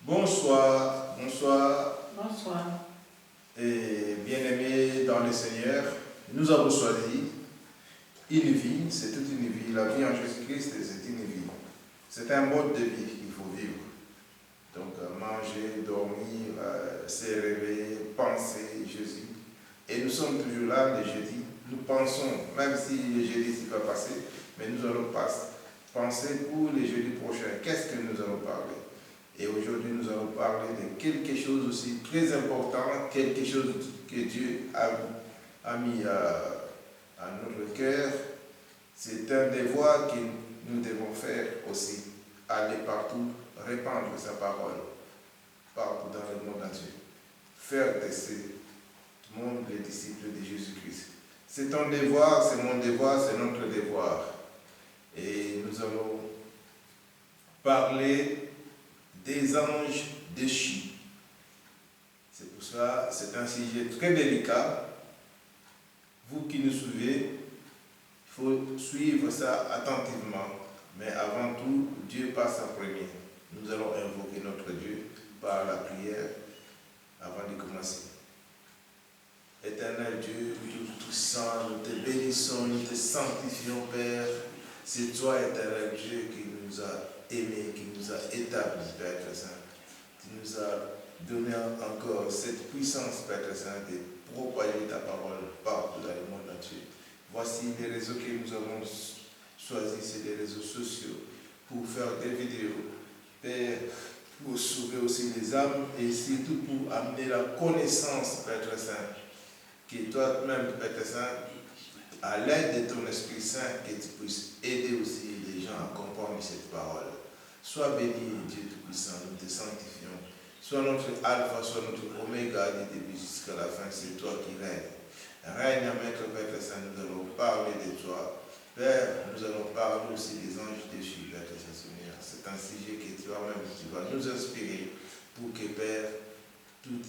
Bonsoir, Bonsoir. Et bien-aimés dans le Seigneur, nous avons choisi une vie, c'est toute une vie. La vie en Jésus-Christ, c'est une vie. C'est un mode de vie qu'il faut vivre. Donc manger, dormir, se réveiller, penser Jésus. Et nous sommes toujours là le jeudi. Nous pensons, même si le jeudi s'est pas passé, mais nous allons penser pour le jeudi prochain. Qu'est-ce que nous allons parler? Et aujourd'hui, nous allons parler de quelque chose aussi très important, quelque chose que Dieu a mis à notre cœur. C'est un devoir que nous devons faire aussi. Aller partout, répandre sa parole, partout dans le monde entier. Faire de ce monde les disciples de Jésus-Christ. C'est ton devoir, c'est mon devoir, c'est notre devoir. Et nous allons parler des anges déchus. C'est pour ça, c'est un sujet très délicat. Vous qui nous suivez, il faut suivre ça attentivement. Mais avant tout, Dieu passe en premier. Nous allons invoquer notre Dieu par la prière avant de commencer. Éternel Dieu, tout-puissant, nous te bénissons, nous te sanctifions, Père. C'est toi, éternel Dieu, qui nous a aimés, qui nous a établis, Père très saint. Tu nous as donné encore cette puissance, Père très saint, de propager ta parole partout dans le monde entier. Voici les réseaux que nous avons choisis, c'est des réseaux sociaux pour faire des vidéos, Père, pour sauver aussi les âmes et surtout pour amener la connaissance, Père très saint, que toi-même, Père très saint, à l'aide de ton Esprit Saint, que tu puisses aider aussi les gens à comprendre cette parole. Sois béni, Dieu Tout-Puissant, nous te sanctifions. Sois notre alpha, sois notre oméga, du début jusqu'à la fin, c'est toi qui règnes. Règne à Maître Père Saint, nous allons parler de toi. Père, nous allons parler aussi des anges déchus, Père Saint-Seigneur. C'est un sujet que toi-même, tu vas nous inspirer pour que, Père, tout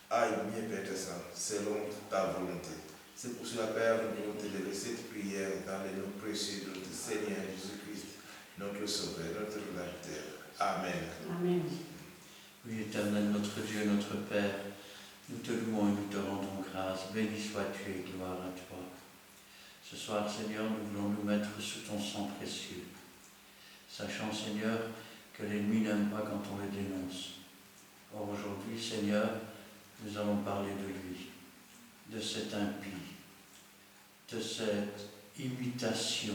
aille bien, Père Saint, selon ta volonté. C'est pour cela, Père, nous voulons te lever cette prière dans les noms précieux de notre Seigneur Jésus-Christ, notre Sauveur, notre Rédempteur. Amen. Amen. Oui, éternel, notre Dieu, notre Père, nous te louons et nous te rendons grâce. Béni sois-tu et gloire à toi. Ce soir, Seigneur, nous voulons nous mettre sous ton sang précieux, sachant, Seigneur, que l'ennemi n'aime pas quand on le dénonce. Or, aujourd'hui, Seigneur, nous allons parler de lui, de cet impie, de cette imitation,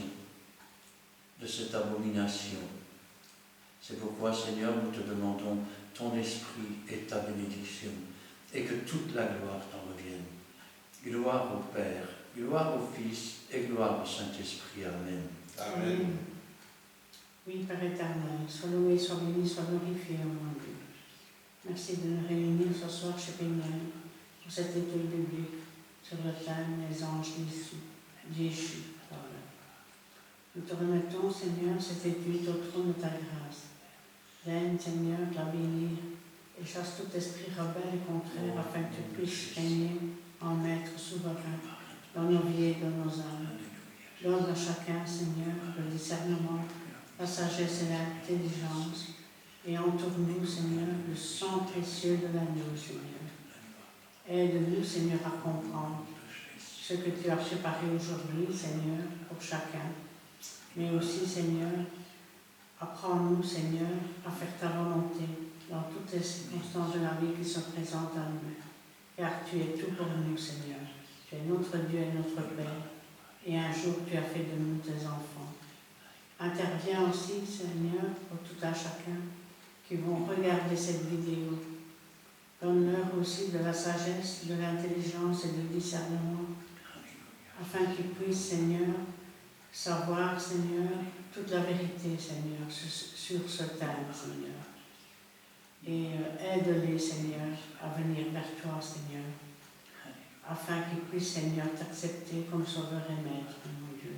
de cette abomination. C'est pourquoi, Seigneur, nous te demandons ton esprit et ta bénédiction, et que toute la gloire t'en revienne. Gloire au Père, gloire au Fils et gloire au Saint-Esprit. Amen. Amen. Oui, Père éternel, sois loué, sois béni, sois glorifié, mon Dieu. Merci de nous réunir ce soir chez Péniel pour cette étude biblique sur le thème des anges déchus. Voilà. Nous te remettons, Seigneur, cette étude au trône de ta grâce. Règne, Seigneur, de la bénir et chasse tout esprit rebelle et contraire afin que tu puisses régner en maître souverain dans nos vies et dans nos âmes. Donne à chacun, Seigneur, le discernement, la sagesse et l'intelligence, et entoure-nous, Seigneur, le sang précieux de l'agneau, Seigneur. Aide-nous, Seigneur, à comprendre ce que tu as préparé aujourd'hui, Seigneur, pour chacun, mais aussi, Seigneur, apprends-nous, Seigneur, à faire ta volonté dans toutes les circonstances de la vie qui se présentent à nous, car tu es tout pour nous, Seigneur. Tu es notre Dieu et notre Père, et un jour tu as fait de nous tes enfants. Interviens aussi, Seigneur, pour tout un chacun qui vont regarder cette vidéo. Donne-leur aussi de la sagesse, de l'intelligence et du discernement, afin qu'ils puissent, Seigneur, savoir, Seigneur, toute la vérité, Seigneur, sur ce thème, Seigneur. Et aide-les, Seigneur, à venir vers toi, Seigneur, afin qu'ils puissent, Seigneur, t'accepter comme sauveur et maître, mon Dieu.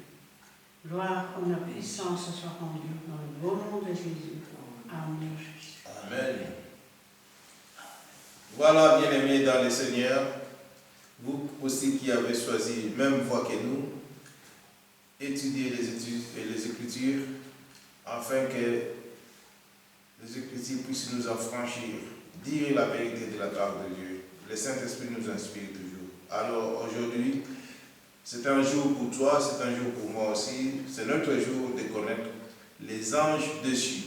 Gloire, honneur, puissance soit rendue dans le beau nom de Jésus. Amen. Amen. Voilà, bien-aimés dans le Seigneur, vous aussi qui avez choisi même voie que nous, étudiez les Écritures afin que Jésus-Christ puisse nous affranchir, dire la vérité de la part de Dieu. Le Saint-Esprit nous inspire toujours. Alors aujourd'hui, c'est un jour pour toi, c'est un jour pour moi aussi. C'est notre jour de connaître les anges dessus.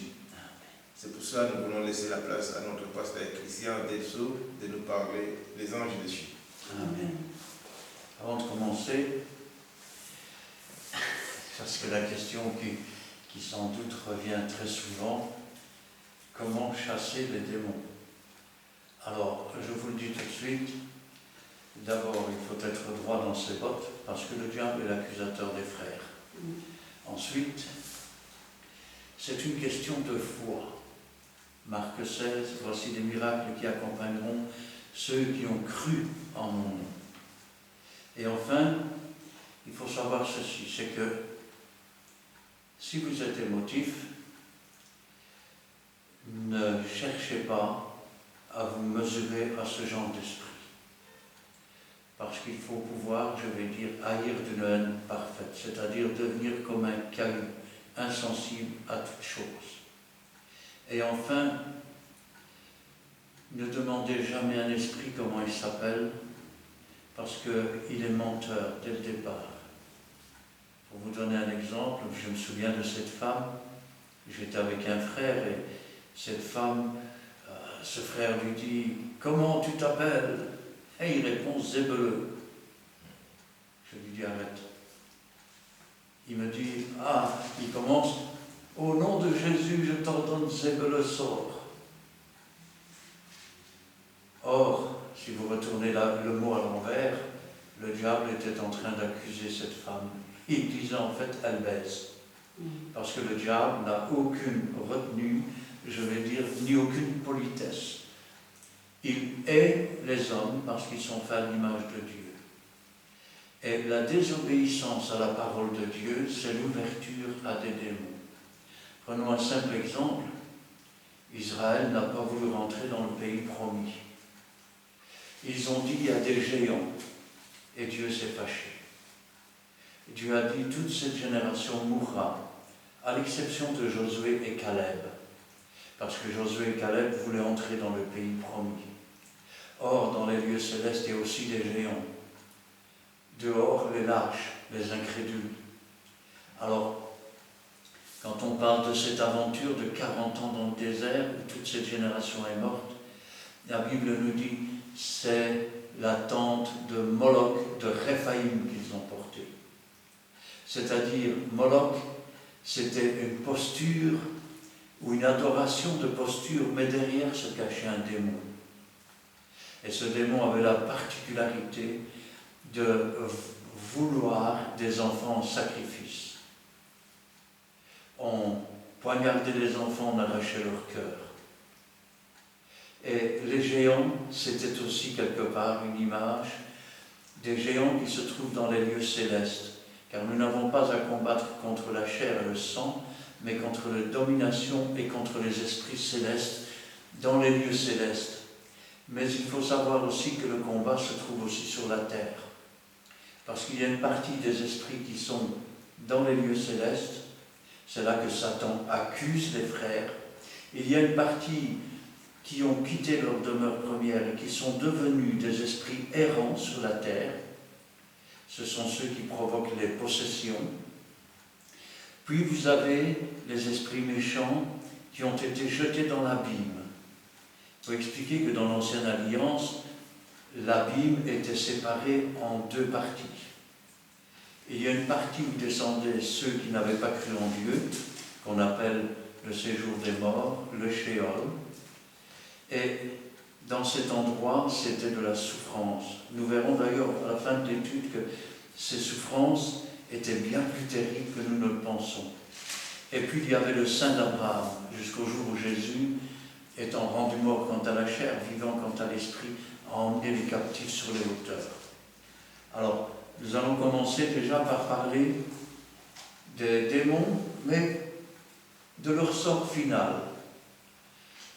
C'est pour cela que nous voulons laisser la place à notre pasteur Christian Delso de nous parler des anges dessus. Amen. Avant de commencer, parce que la question qui sans doute revient très souvent, comment chasser les démons? Alors, je vous le dis tout de suite, d'abord, il faut être droit dans ses bottes, parce que le diable est l'accusateur des frères. Ensuite, c'est une question de foi. Marc 16, voici des miracles qui accompagneront ceux qui ont cru en mon nom. Et enfin, il faut savoir ceci, c'est que si vous êtes émotif, ne cherchez pas à vous mesurer à ce genre d'esprit. Parce qu'il faut pouvoir, je vais dire, haïr d'une haine parfaite, c'est-à-dire devenir comme un caillou, insensible à toute chose. Et enfin, ne demandez jamais à un esprit comment il s'appelle, parce qu'il est menteur dès le départ. Pour vous donner un exemple, je me souviens de cette femme, j'étais avec un frère et cette femme, ce frère lui dit « Comment tu t'appelles ?» Et il répond « Zébeleux ». Je lui dis « Arrête ». Il me dit « Ah », il commence « Au nom de Jésus, je t'ordonne Zébeleux, sort ». Or, si vous retournez le mot à l'envers, le diable était en train d'accuser cette femme. Il disait en fait « elle baise ». Parce que le diable n'a aucune retenue, je vais dire, ni aucune politesse. Il hait les hommes parce qu'ils sont faits à l'image de Dieu. Et la désobéissance à la parole de Dieu, c'est l'ouverture à des démons. Prenons un simple exemple. Israël n'a pas voulu rentrer dans le pays promis. Ils ont dit il y a des géants, et Dieu s'est fâché. Dieu a dit toute cette génération mourra, à l'exception de Josué et Caleb, parce que Josué et Caleb voulaient entrer dans le pays promis. Or, dans les lieux célestes, il y a aussi des géants. Dehors, les lâches, les incrédules. Alors, quand on parle de cette aventure de 40 ans dans le désert, où toute cette génération est morte, la Bible nous dit c'est la tente de Moloch, de Réphaïm qu'ils ont portée. C'est-à-dire, Moloch, c'était une posture ou une adoration de posture, mais derrière se cachait un démon. Et ce démon avait la particularité de vouloir des enfants en sacrifice. On poignardait les enfants, on arrachait leur cœur. Et les géants, c'était aussi quelque part une image des géants qui se trouvent dans les lieux célestes. Car nous n'avons pas à combattre contre la chair et le sang, mais contre la domination et contre les esprits célestes dans les lieux célestes. Mais il faut savoir aussi que le combat se trouve aussi sur la terre. Parce qu'il y a une partie des esprits qui sont dans les lieux célestes, c'est là que Satan accuse les frères. Il y a une partie qui ont quitté leur demeure première et qui sont devenus des esprits errants sur la terre. Ce sont ceux qui provoquent les possessions. Puis vous avez les esprits méchants qui ont été jetés dans l'abîme. Il faut expliquer que dans l'Ancienne Alliance, l'abîme était séparé en deux parties. Et il y a une partie où descendaient ceux qui n'avaient pas cru en Dieu, qu'on appelle le séjour des morts, le Sheol. Et dans cet endroit, c'était de la souffrance. Nous verrons d'ailleurs à la fin de l'étude que ces souffrances étaient bien plus terribles que nous ne le pensons. Et puis il y avait le sein d'Abraham, jusqu'au jour où Jésus, étant rendu mort quant à la chair, vivant quant à l'esprit, a emmené les captifs sur les hauteurs. Alors, nous allons commencer déjà par parler des démons, mais de leur sort final.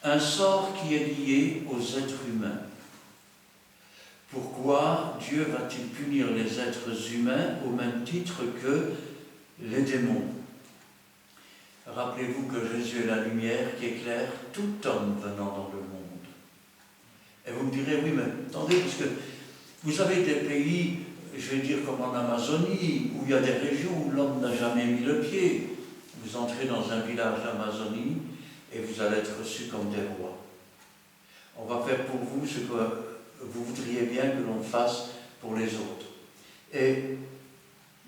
Un sort qui est lié aux êtres humains. Pourquoi Dieu va-t-il punir les êtres humains au même titre que les démons? rappelez-vous que Jésus est la lumière qui éclaire tout homme venant dans le monde. Et vous me direz, oui, mais attendez, parce que vous avez des pays, je vais dire comme en Amazonie, où il y a des régions où l'homme n'a jamais mis le pied. Vous entrez dans un village d'Amazonie et vous allez être reçus comme des rois. On va faire pour vous ce que vous voudriez bien que l'on fasse pour les autres. Et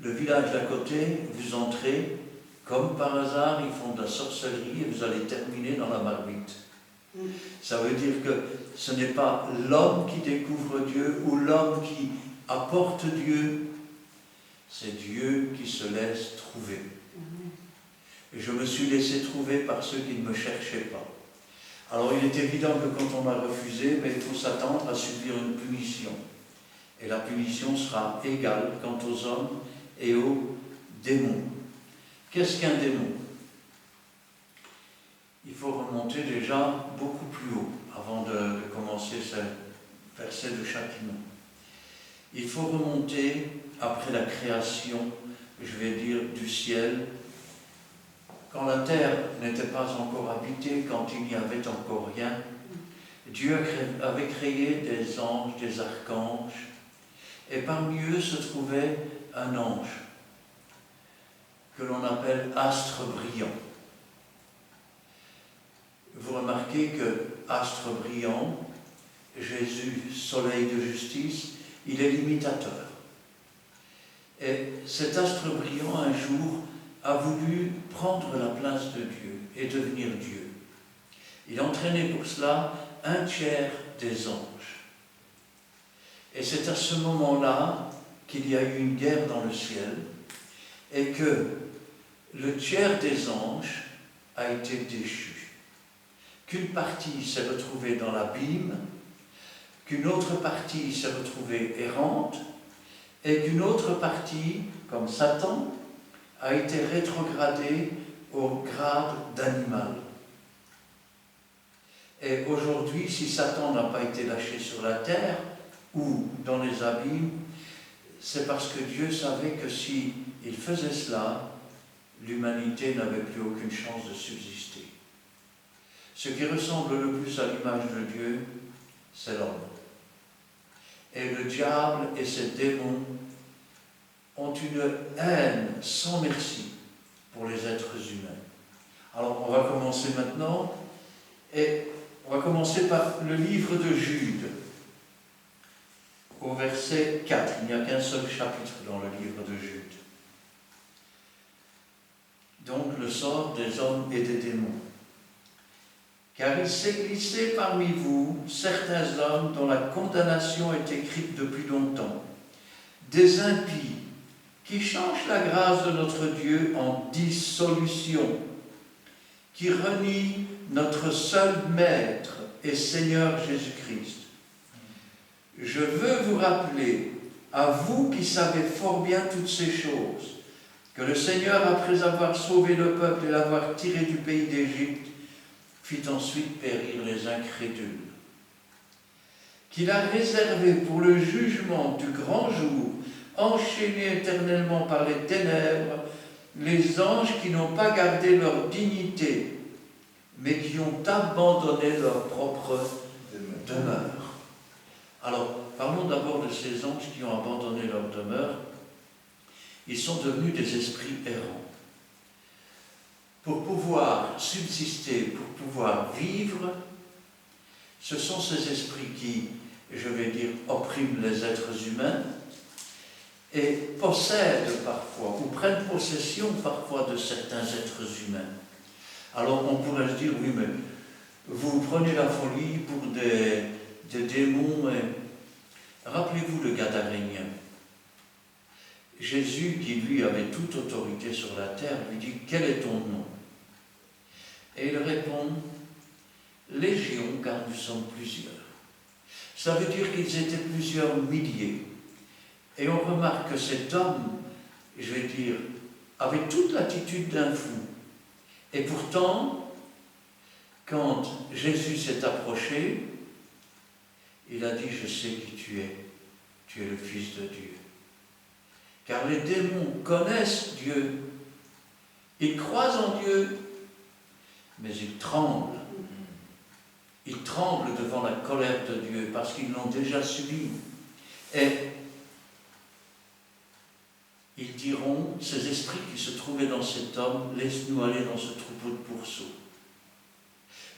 le village d'à côté, vous entrez, comme par hasard, ils font de la sorcellerie et vous allez terminer dans la marmite. Ça veut dire que ce n'est pas l'homme qui découvre Dieu ou l'homme qui apporte Dieu, c'est Dieu qui se laisse trouver. Et je me suis laissé trouver par ceux qui ne me cherchaient pas. Alors il est évident que quand on m'a refusé, mais il faut s'attendre à subir une punition. Et la punition sera égale quant aux hommes et aux démons. Qu'est-ce qu'un démon? Il faut remonter déjà beaucoup plus haut avant de commencer ce verset de châtiment. Il faut remonter après la création, je vais dire, du ciel, quand la terre n'était pas encore habitée, quand il n'y avait encore rien. Dieu avait créé des anges, des archanges, et parmi eux se trouvait un ange que l'on appelle astre brillant. Vous remarquez que astre brillant, Jésus, soleil de justice, il est l'imitateur. Et cet astre brillant, un jour, a voulu prendre la place de Dieu et devenir Dieu. Il entraînait pour cela un tiers des anges. Et c'est à ce moment-là qu'il y a eu une guerre dans le ciel et que le tiers des anges a été déchu. Qu'une partie s'est retrouvée dans l'abîme, qu'une autre partie s'est retrouvée errante, et qu'une autre partie, comme Satan, a été rétrogradée au grade d'animal. Et aujourd'hui, si Satan n'a pas été lâché sur la terre ou dans les abîmes, c'est parce que Dieu savait que s'il faisait cela, l'humanité n'avait plus aucune chance de subsister. Ce qui ressemble le plus à l'image de Dieu, c'est l'homme. Et le diable et ses démons ont une haine sans merci pour les êtres humains. Alors on va commencer maintenant, et on va commencer par le livre de Jude, au verset 4. Il n'y a qu'un seul chapitre dans le livre de Jude. Donc le sort des hommes et des démons. Car il s'est glissé parmi vous certains hommes dont la condamnation est écrite depuis longtemps, des impies qui changent la grâce de notre Dieu en dissolution, qui renient notre seul Maître et Seigneur Jésus-Christ. Je veux vous rappeler, à vous qui savez fort bien toutes ces choses, que le Seigneur, après avoir sauvé le peuple et l'avoir tiré du pays d'Égypte, fit ensuite périr les incrédules, qu'il a réservé pour le jugement du grand jour, enchaînés éternellement par les ténèbres, les anges qui n'ont pas gardé leur dignité, mais qui ont abandonné leur propre demeure. Alors, parlons d'abord de ces anges qui ont abandonné leur demeure. Ils sont devenus des esprits errants. Pour pouvoir subsister, pour pouvoir vivre, ce sont ces esprits qui, je vais dire, oppriment les êtres humains et possèdent parfois, ou prennent possession parfois de certains êtres humains. Alors on pourrait se dire, oui, mais vous prenez la folie pour des démons, mais rappelez-vous le Gadarénien. Jésus, qui lui avait toute autorité sur la terre, lui dit, quel est ton nom? Et il répond, Légion, car nous sommes plusieurs. Ça veut dire qu'ils étaient plusieurs milliers. Et on remarque que cet homme, je vais dire, avait toute l'attitude d'un fou. Et pourtant, quand Jésus s'est approché, il a dit, je sais qui tu es le Fils de Dieu. Car les démons connaissent Dieu, ils croient en Dieu, mais ils tremblent. Ils tremblent devant la colère de Dieu parce qu'ils l'ont déjà subie. Et ils diront, ces esprits qui se trouvaient dans cet homme, laisse-nous aller dans ce troupeau de pourceaux.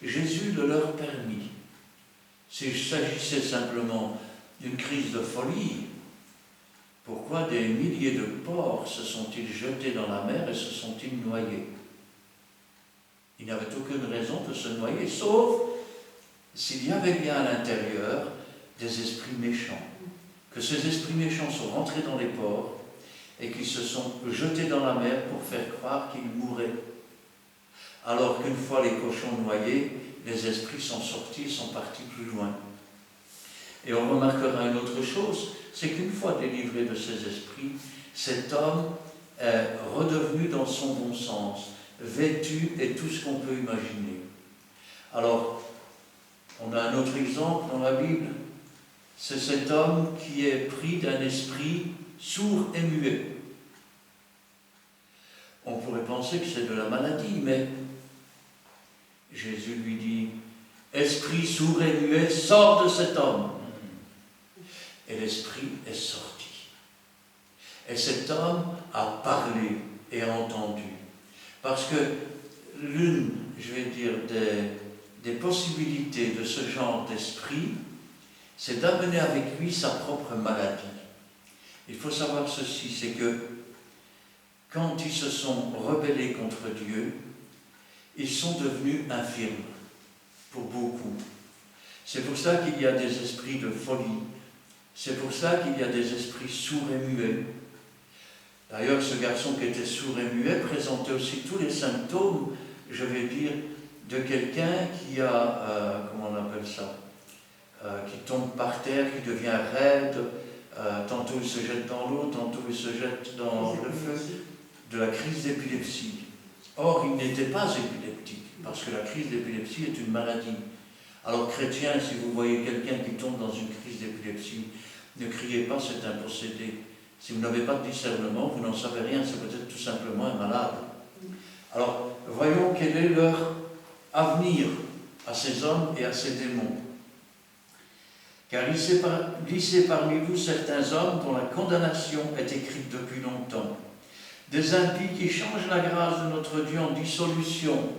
Jésus le leur permit. S'il s'agissait simplement d'une crise de folie, pourquoi des milliers de porcs se sont-ils jetés dans la mer et se sont-ils noyés? Ils n'avaient aucune raison de se noyer, sauf s'il y avait bien à l'intérieur des esprits méchants. Que ces esprits méchants sont rentrés dans les porcs et qu'ils se sont jetés dans la mer pour faire croire qu'ils mouraient. Alors qu'une fois les cochons noyés, les esprits sont sortis et sont partis plus loin. Et on remarquera une autre chose, c'est qu'une fois délivré de ces esprits, cet homme est redevenu dans son bon sens, vêtu et tout ce qu'on peut imaginer. Alors, on a un autre exemple dans la Bible, c'est cet homme qui est pris d'un esprit sourd et muet. On pourrait penser que c'est de la maladie, mais Jésus lui dit, « Esprit sourd et muet, sors de cet homme !» Et l'esprit est sorti. Et cet homme a parlé et a entendu. Parce que l'une, je vais dire, des possibilités de ce genre d'esprit, c'est d'amener avec lui sa propre maladie. Il faut savoir ceci, c'est que quand ils se sont rebellés contre Dieu, ils sont devenus infirmes, pour beaucoup. C'est pour ça qu'il y a des esprits de folie. C'est pour ça qu'il y a des esprits sourds et muets. D'ailleurs, ce garçon qui était sourd et muet présentait aussi tous les symptômes, je vais dire, de quelqu'un qui a, comment on appelle ça, qui tombe par terre, qui devient raide, tantôt il se jette dans l'eau, tantôt il se jette dans le feu, de la crise d'épilepsie. Or, il n'était pas épileptique, parce que la crise d'épilepsie est une maladie. Alors, chrétiens, si vous voyez quelqu'un qui tombe dans une crise d'épilepsie, ne criez pas, c'est un possédé. Si vous n'avez pas de discernement, vous n'en savez rien, c'est peut-être tout simplement un malade. Alors, voyons quel est leur avenir à ces hommes et à ces démons. Car glissez parmi vous certains hommes dont la condamnation est écrite depuis longtemps. Des impies qui changent la grâce de notre Dieu en dissolution.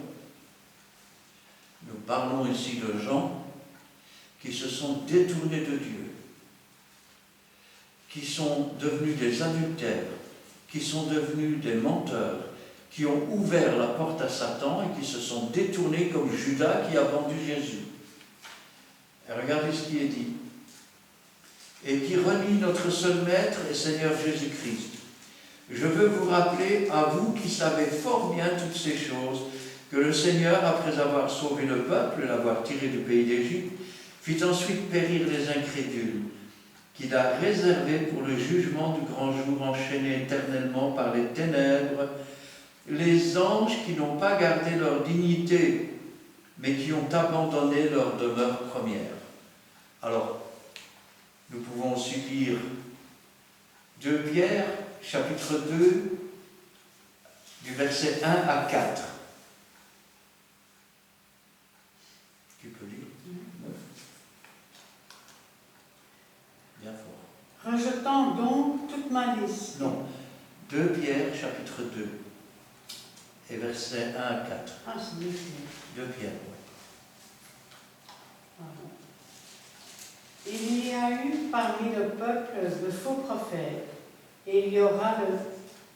Nous parlons ici de gens qui se sont détournés de Dieu, qui sont devenus des adultères, qui sont devenus des menteurs, qui ont ouvert la porte à Satan et qui se sont détournés comme Judas qui a vendu Jésus. Et regardez ce qui est dit. Et qui renie notre seul Maître et Seigneur Jésus-Christ. Je veux vous rappeler, à vous qui savez fort bien toutes ces choses, que le Seigneur, après avoir sauvé le peuple et l'avoir tiré du pays d'Égypte, fit ensuite périr les incrédules, qu'il a réservés pour le jugement du grand jour, enchaînés éternellement par les ténèbres, les anges qui n'ont pas gardé leur dignité, mais qui ont abandonné leur demeure première. Alors, nous pouvons aussi lire 2 Pierre, chapitre 2, du verset 1 à 4. Tu peux lire? Bien fort. Rejetant donc toute malice. Non. 2 Pierre, chapitre 2, et versets 1 à 4. Ah, c'est bien. 2 Pierre, oui. Pardon. Il y a eu parmi le peuple de faux prophètes, et il y aura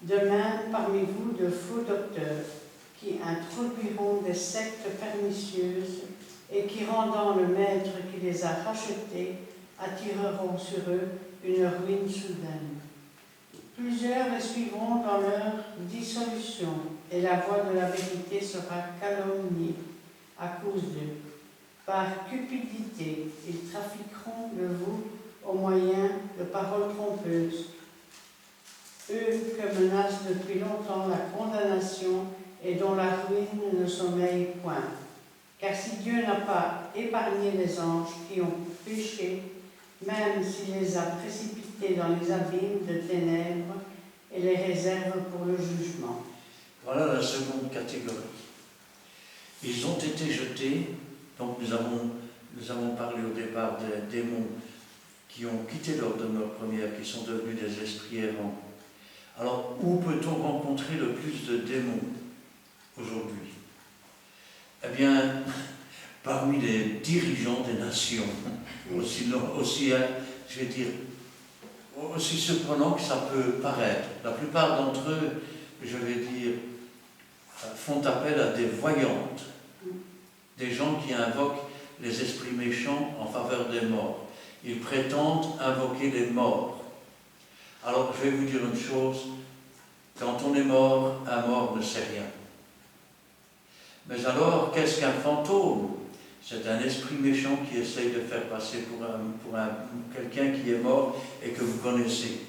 de même parmi vous de faux docteurs, qui introduiront des sectes pernicieuses, et qui, rendant le maître qui les a rachetés, attireront sur eux une ruine soudaine. Plusieurs les suivront dans leur dissolution, et la voie de la vérité sera calomniée à cause d'eux. Par cupidité, ils trafiqueront de vous au moyen de paroles trompeuses. Eux que menace depuis longtemps la condamnation et dont la ruine ne sommeille point. Car si Dieu n'a pas épargné les anges qui ont péché, même s'il les a précipités dans les abîmes de ténèbres et les réserve pour le jugement. Voilà la seconde catégorie. Ils ont été jetés, donc nous avons parlé au départ des démons qui ont quitté leur demeure première, qui sont devenus des esprits errants. Alors, où peut-on rencontrer le plus de démons aujourd'hui? Eh bien, parmi les dirigeants des nations, aussi je vais dire, aussi surprenant que ça peut paraître. La plupart d'entre eux, je vais dire, font appel à des voyantes, des gens qui invoquent les esprits méchants en faveur des morts. Ils prétendent invoquer les morts. Alors, je vais vous dire une chose, quand on est mort, un mort ne sait rien. Mais alors, qu'est-ce qu'un fantôme? C'est un esprit méchant qui essaye de faire passer pour quelqu'un qui est mort et que vous connaissez.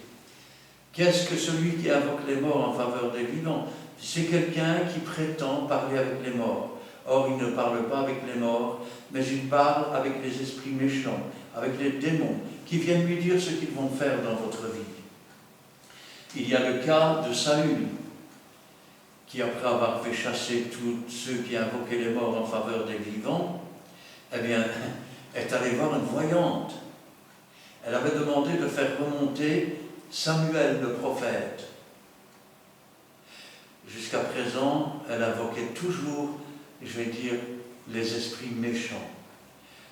Qu'est-ce que celui qui invoque les morts en faveur des vivants? C'est quelqu'un qui prétend parler avec les morts. Or, il ne parle pas avec les morts, mais il parle avec les esprits méchants, avec les démons, qui viennent lui dire ce qu'ils vont faire dans votre vie. Il y a le cas de Saül, qui après avoir fait chasser tous ceux qui invoquaient les morts en faveur des vivants, eh bien, est allée voir une voyante. Elle avait demandé de faire remonter Samuel le prophète. Jusqu'à présent, elle invoquait toujours, je vais dire, les esprits méchants.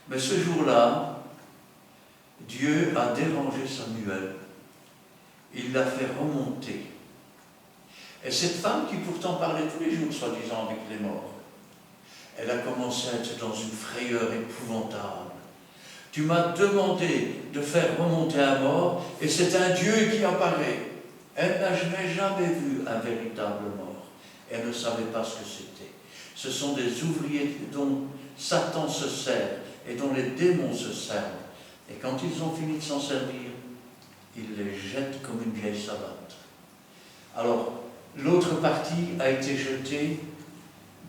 Mais ce jour-là, Dieu a dérangé Samuel. Il l'a fait remonter. Et cette femme qui pourtant parlait tous les jours, soi-disant, avec les morts, elle a commencé à être dans une frayeur épouvantable. Tu m'as demandé de faire remonter un mort, et c'est un Dieu qui apparaît. Elle n'a jamais vu un véritable mort. Elle ne savait pas ce que c'était. Ce sont des ouvriers dont Satan se sert, et dont les démons se servent. Et quand ils ont fini de s'en servir, ils les jettent comme une vieille savate. Alors, l'autre partie a été jetée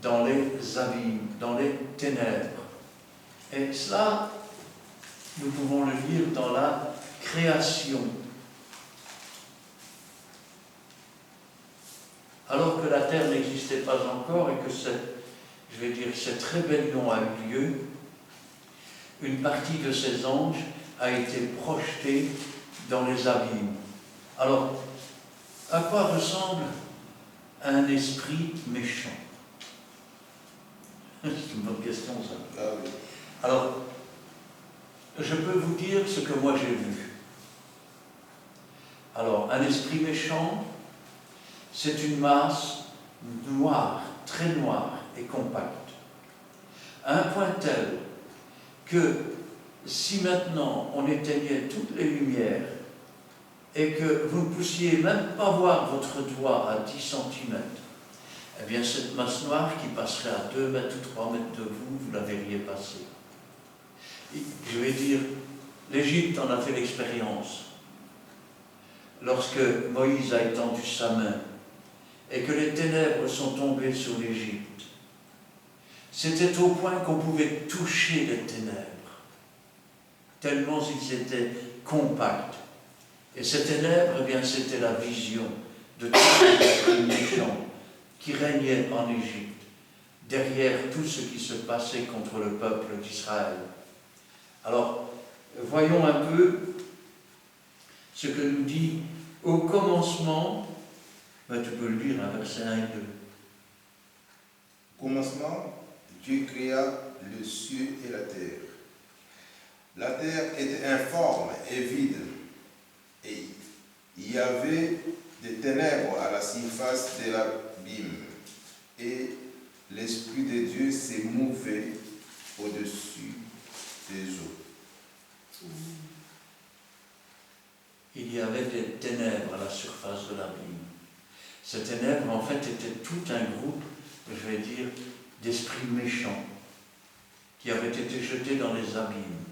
dans les abîmes, dans les ténèbres. Et cela, nous pouvons le lire dans la création. Alors que la terre n'existait pas encore et que cette rébellion a eu lieu, une partie de ces anges a été projetée dans les abîmes. Alors, à quoi ressemble un esprit méchant? C'est une bonne question, ça. Ah oui. Alors, je peux vous dire ce que moi j'ai vu. Alors, un esprit méchant, c'est une masse noire, très noire et compacte. À un point tel que si maintenant on éteignait toutes les lumières et que vous ne puissiez même pas voir votre doigt à 10 cm, eh bien cette masse noire qui passerait à 2 mètres ou 3 mètres de vous, vous la verriez passer. Et je vais dire, l'Égypte en a fait l'expérience. Lorsque Moïse a étendu sa main et que les ténèbres sont tombées sur l'Égypte, c'était au point qu'on pouvait toucher les ténèbres, tellement ils étaient compacts. Et ces ténèbres, eh bien, c'était la vision de tous les esprits méchants qui régnaient en Égypte, derrière tout ce qui se passait contre le peuple d'Israël. Alors, voyons un peu ce que nous dit au commencement, ben, tu peux le lire, hein, versets 1 et 2. Au commencement, Dieu créa le ciel et la terre. La terre était informe et vide, et il y avait des ténèbres à la surface de l'abîme, et l'Esprit de Dieu s'est mouvé au-dessus des eaux. Il y avait des ténèbres à la surface de l'abîme. Ces ténèbres, en fait, étaient tout un groupe, je vais dire, d'esprits méchants qui avaient été jetés dans les abîmes.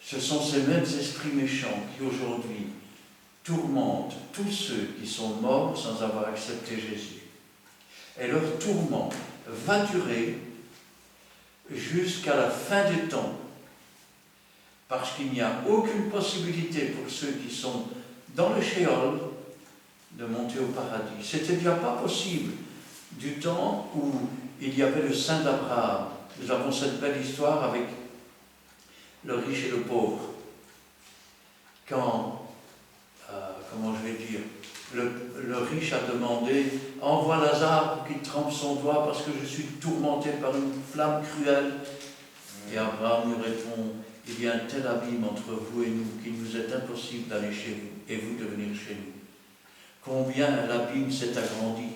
Ce sont ces mêmes esprits méchants qui, aujourd'hui, tourmentent tous ceux qui sont morts sans avoir accepté Jésus. Et leur tourment va durer jusqu'à la fin des temps, parce qu'il n'y a aucune possibilité pour ceux qui sont dans le Sheol de monter au paradis. C'était déjà pas possible du temps où il y avait le sein d'Abraham. Nous avons cette belle histoire avec le riche et le pauvre. Quand, comment je vais dire, le riche a demandé « Envoie Lazare pour qu'il trempe son doigt parce que je suis tourmenté par une flamme cruelle. » Et Abraham lui répond « Il y a un tel abîme entre vous et nous qu'il nous est impossible d'aller chez vous et vous de venir chez nous. Combien l'abîme s'est agrandi,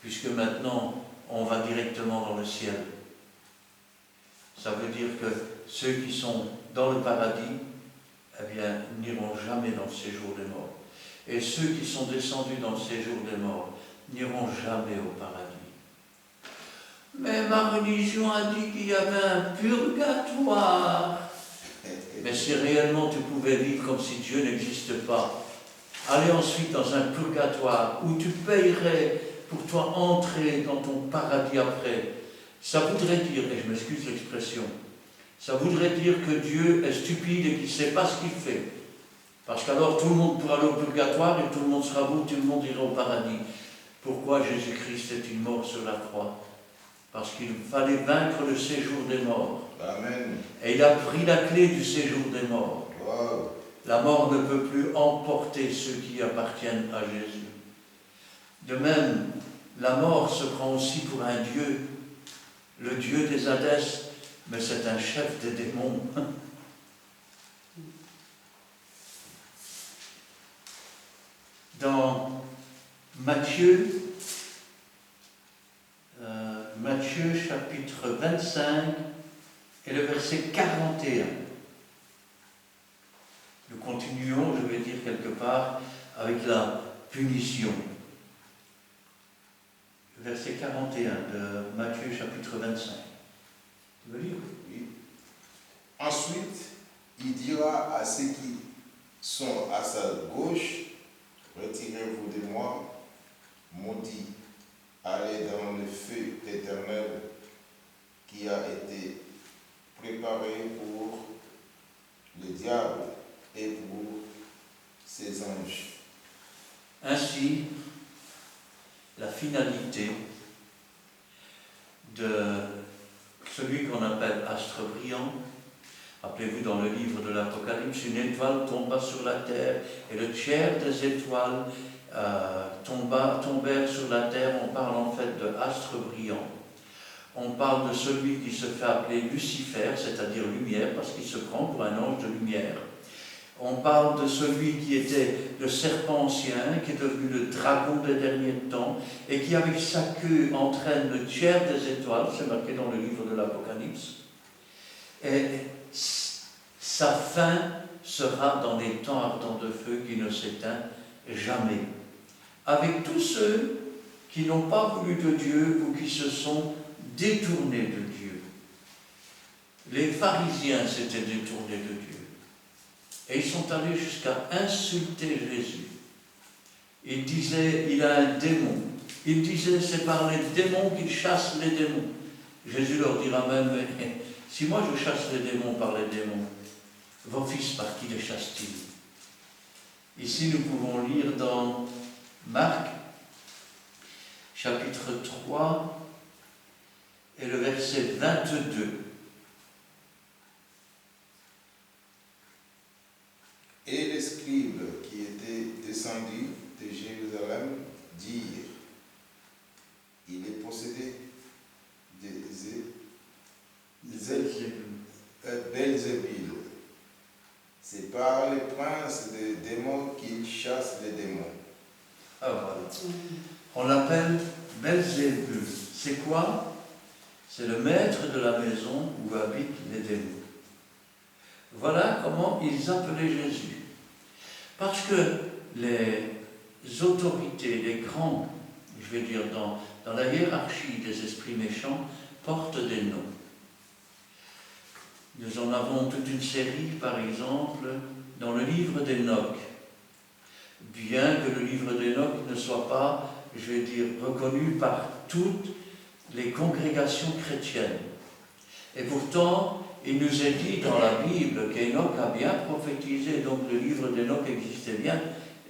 puisque maintenant on va directement dans le ciel. » Ça veut dire que ceux qui sont dans le paradis, eh bien, n'iront jamais dans le séjour des morts. Et ceux qui sont descendus dans le séjour des morts n'iront jamais au paradis. Mais ma religion a dit qu'il y avait un purgatoire. Mais si réellement tu pouvais vivre comme si Dieu n'existe pas, aller ensuite dans un purgatoire où tu payerais pour toi entrer dans ton paradis après, ça voudrait dire, et je m'excuse l'expression, ça voudrait dire que Dieu est stupide et qu'il ne sait pas ce qu'il fait. Parce qu'alors tout le monde pourra aller au purgatoire et tout le monde sera beau, tout le monde ira au paradis. Pourquoi Jésus-Christ est-il mort sur la croix? Parce qu'il fallait vaincre le séjour des morts. Amen. Et il a pris la clé du séjour des morts. Wow. La mort ne peut plus emporter ceux qui appartiennent à Jésus. De même, la mort se prend aussi pour un Dieu, le Dieu des Hadès, mais c'est un chef des démons. Dans Matthieu chapitre 25 et le verset 41. Nous continuons, je vais dire quelque part, avec la punition. Verset 41 de Matthieu chapitre 25. Tu veux lire? Oui. Ensuite, il dira à ceux qui sont à sa gauche, retirez-vous de moi, maudits, allez dans le feu éternel qui a été préparé pour le diable et pour ses anges. Ainsi, la finalité de celui qu'on appelle astre brillant, rappelez-vous dans le livre de l'Apocalypse, une étoile tomba sur la terre et le tiers des étoiles tombèrent sur la terre. On parle en fait de astre brillant. On parle de celui qui se fait appeler Lucifer, c'est-à-dire lumière, parce qu'il se prend pour un ange de lumière. On parle de celui qui était le serpent ancien, qui est devenu le dragon des derniers temps, et qui avec sa queue entraîne le tiers des étoiles, c'est marqué dans le livre de l'Apocalypse. Et sa fin sera dans les temps ardents de feu qui ne s'éteint jamais. Avec tous ceux qui n'ont pas voulu de Dieu ou qui se sont détournés de Dieu. Les pharisiens s'étaient détournés de Dieu. Et ils sont allés jusqu'à insulter Jésus. Ils disaient, il a un démon. Ils disaient, c'est par les démons qu'il chasse les démons. Jésus leur dira même, mais si moi je chasse les démons par les démons, vos fils par qui les chassent-ils? Ici nous pouvons lire dans Marc, chapitre 3, et le verset 22. Et les scribes qui étaient descendus de Jérusalem dirent, il est possédé de Belzébul. C'est par les princes des démons qu'il chasse les démons. Ah voilà. On l'appelle Belzébul. C'est quoi? C'est le maître de la maison où habitent les démons. Voilà comment ils appelaient Jésus. Parce que les autorités, les grands, je vais dire dans la hiérarchie des esprits méchants, portent des noms. Nous en avons toute une série, par exemple, dans le livre d'Enoch. Bien que le livre d'Enoch ne soit pas, je vais dire, reconnu par toutes les congrégations chrétiennes. Et pourtant, il nous est dit dans la Bible qu'Enoch a bien prophétisé, donc le livre d'Enoch existait bien,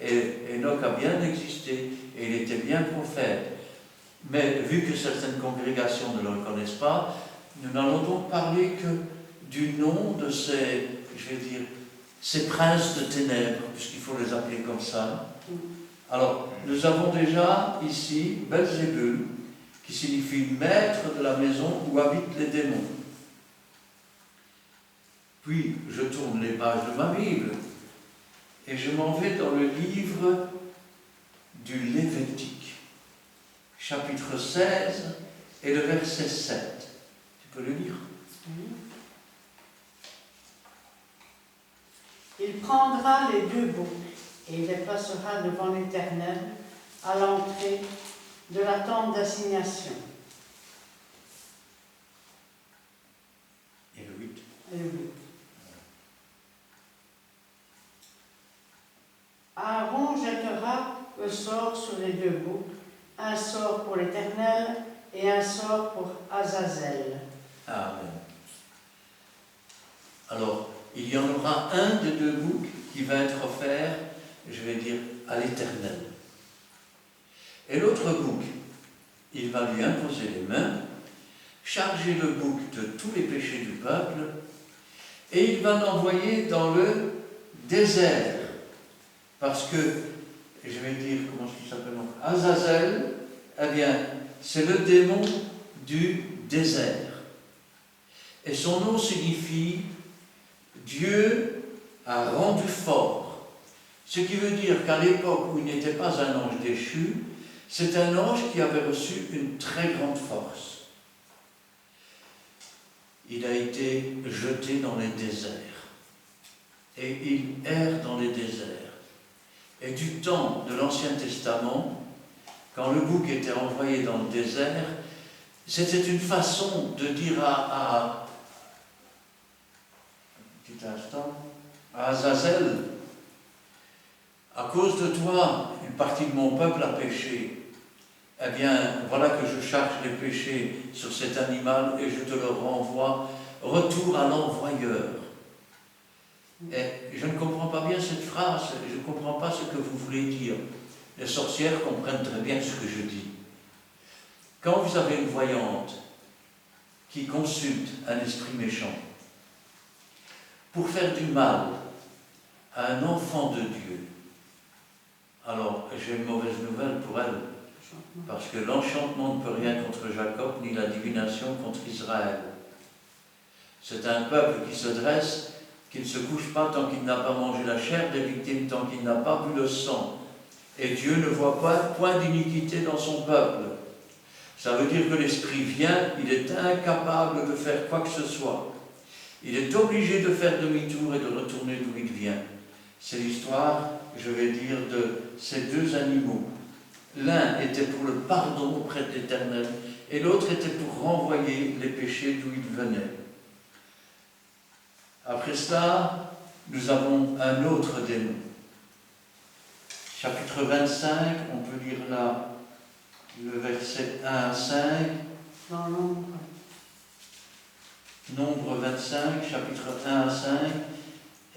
et Enoch a bien existé, et il était bien prophète. Mais vu que certaines congrégations ne le reconnaissent pas, nous n'allons donc parler que du nom de ces, je vais dire, ces princes de ténèbres, puisqu'il faut les appeler comme ça. Alors, nous avons déjà ici Belzébul, qui signifie maître de la maison où habitent les démons. Puis, je tourne les pages de ma Bible et je m'en vais dans le livre du Lévitique, chapitre 16 et le verset 7. Tu peux le lire? Il prendra les 2 boucs et il les placera devant l'Éternel à l'entrée de la tente d'assignation. Et le 8. Et le 8. Aaron jettera le sort sur les 2 boucs, un sort pour l'Éternel et un sort pour Azazel. Amen. Alors, il y en aura un des 2 boucs qui va être offert, je vais dire, à l'Éternel. Et l'autre bouc, il va lui imposer les mains, charger le bouc de tous les péchés du peuple, et il va l'envoyer dans le désert. Parce que, je vais dire, comment il s'appelle, Azazel, eh bien, c'est le démon du désert. Et son nom signifie Dieu a rendu fort. Ce qui veut dire qu'à l'époque où il n'était pas un ange déchu, c'est un ange qui avait reçu une très grande force. Il a été jeté dans les déserts. Et il erre dans les déserts. Et du temps de l'Ancien Testament, quand le bouc était envoyé dans le désert, c'était une façon de dire à Azazel, à cause de toi, une partie de mon peuple a péché. Eh bien, voilà que je charge les péchés sur cet animal et je te le renvoie. Retour à l'envoyeur. Et je ne comprends pas bien cette phrase, je ne comprends pas ce que vous voulez dire. Les sorcières comprennent très bien ce que je dis. Quand vous avez une voyante qui consulte un esprit méchant pour faire du mal à un enfant de Dieu, alors j'ai une mauvaise nouvelle pour elle, parce que l'enchantement ne peut rien contre Jacob, ni la divination contre Israël. C'est un peuple qui se dresse, qui ne se couche pas tant qu'il n'a pas mangé la chair des victimes, tant qu'il n'a pas bu le sang. Et Dieu ne voit pas point d'iniquité dans son peuple. Ça veut dire que l'Esprit vient, il est incapable de faire quoi que ce soit. Il est obligé de faire demi-tour et de retourner d'où il vient. C'est l'histoire, je vais dire, de ces 2 animaux. L'un était pour le pardon auprès de l'Éternel, et l'autre était pour renvoyer les péchés d'où ils venaient. Après cela, nous avons un autre démon. Chapitre 25, on peut lire là le verset 1 à 5. Dans l'ombre. Nombre 25, chapitre 1 à 5,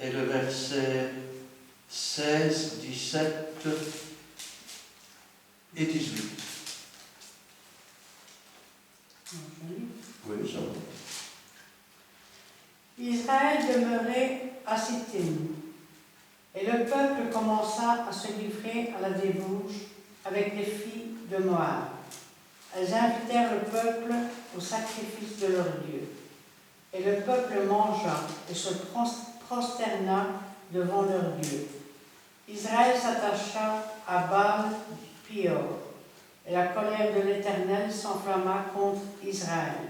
et le verset 16, 17 et 18. Oui, ça va. Israël demeurait à Sittim, et le peuple commença à se livrer à la débauche avec les filles de Moab. Elles invitèrent le peuple au sacrifice de leur Dieu. Et le peuple mangea et se prosterna devant leur Dieu. Israël s'attacha à Baal-Péor, et la colère de l'Éternel s'enflamma contre Israël.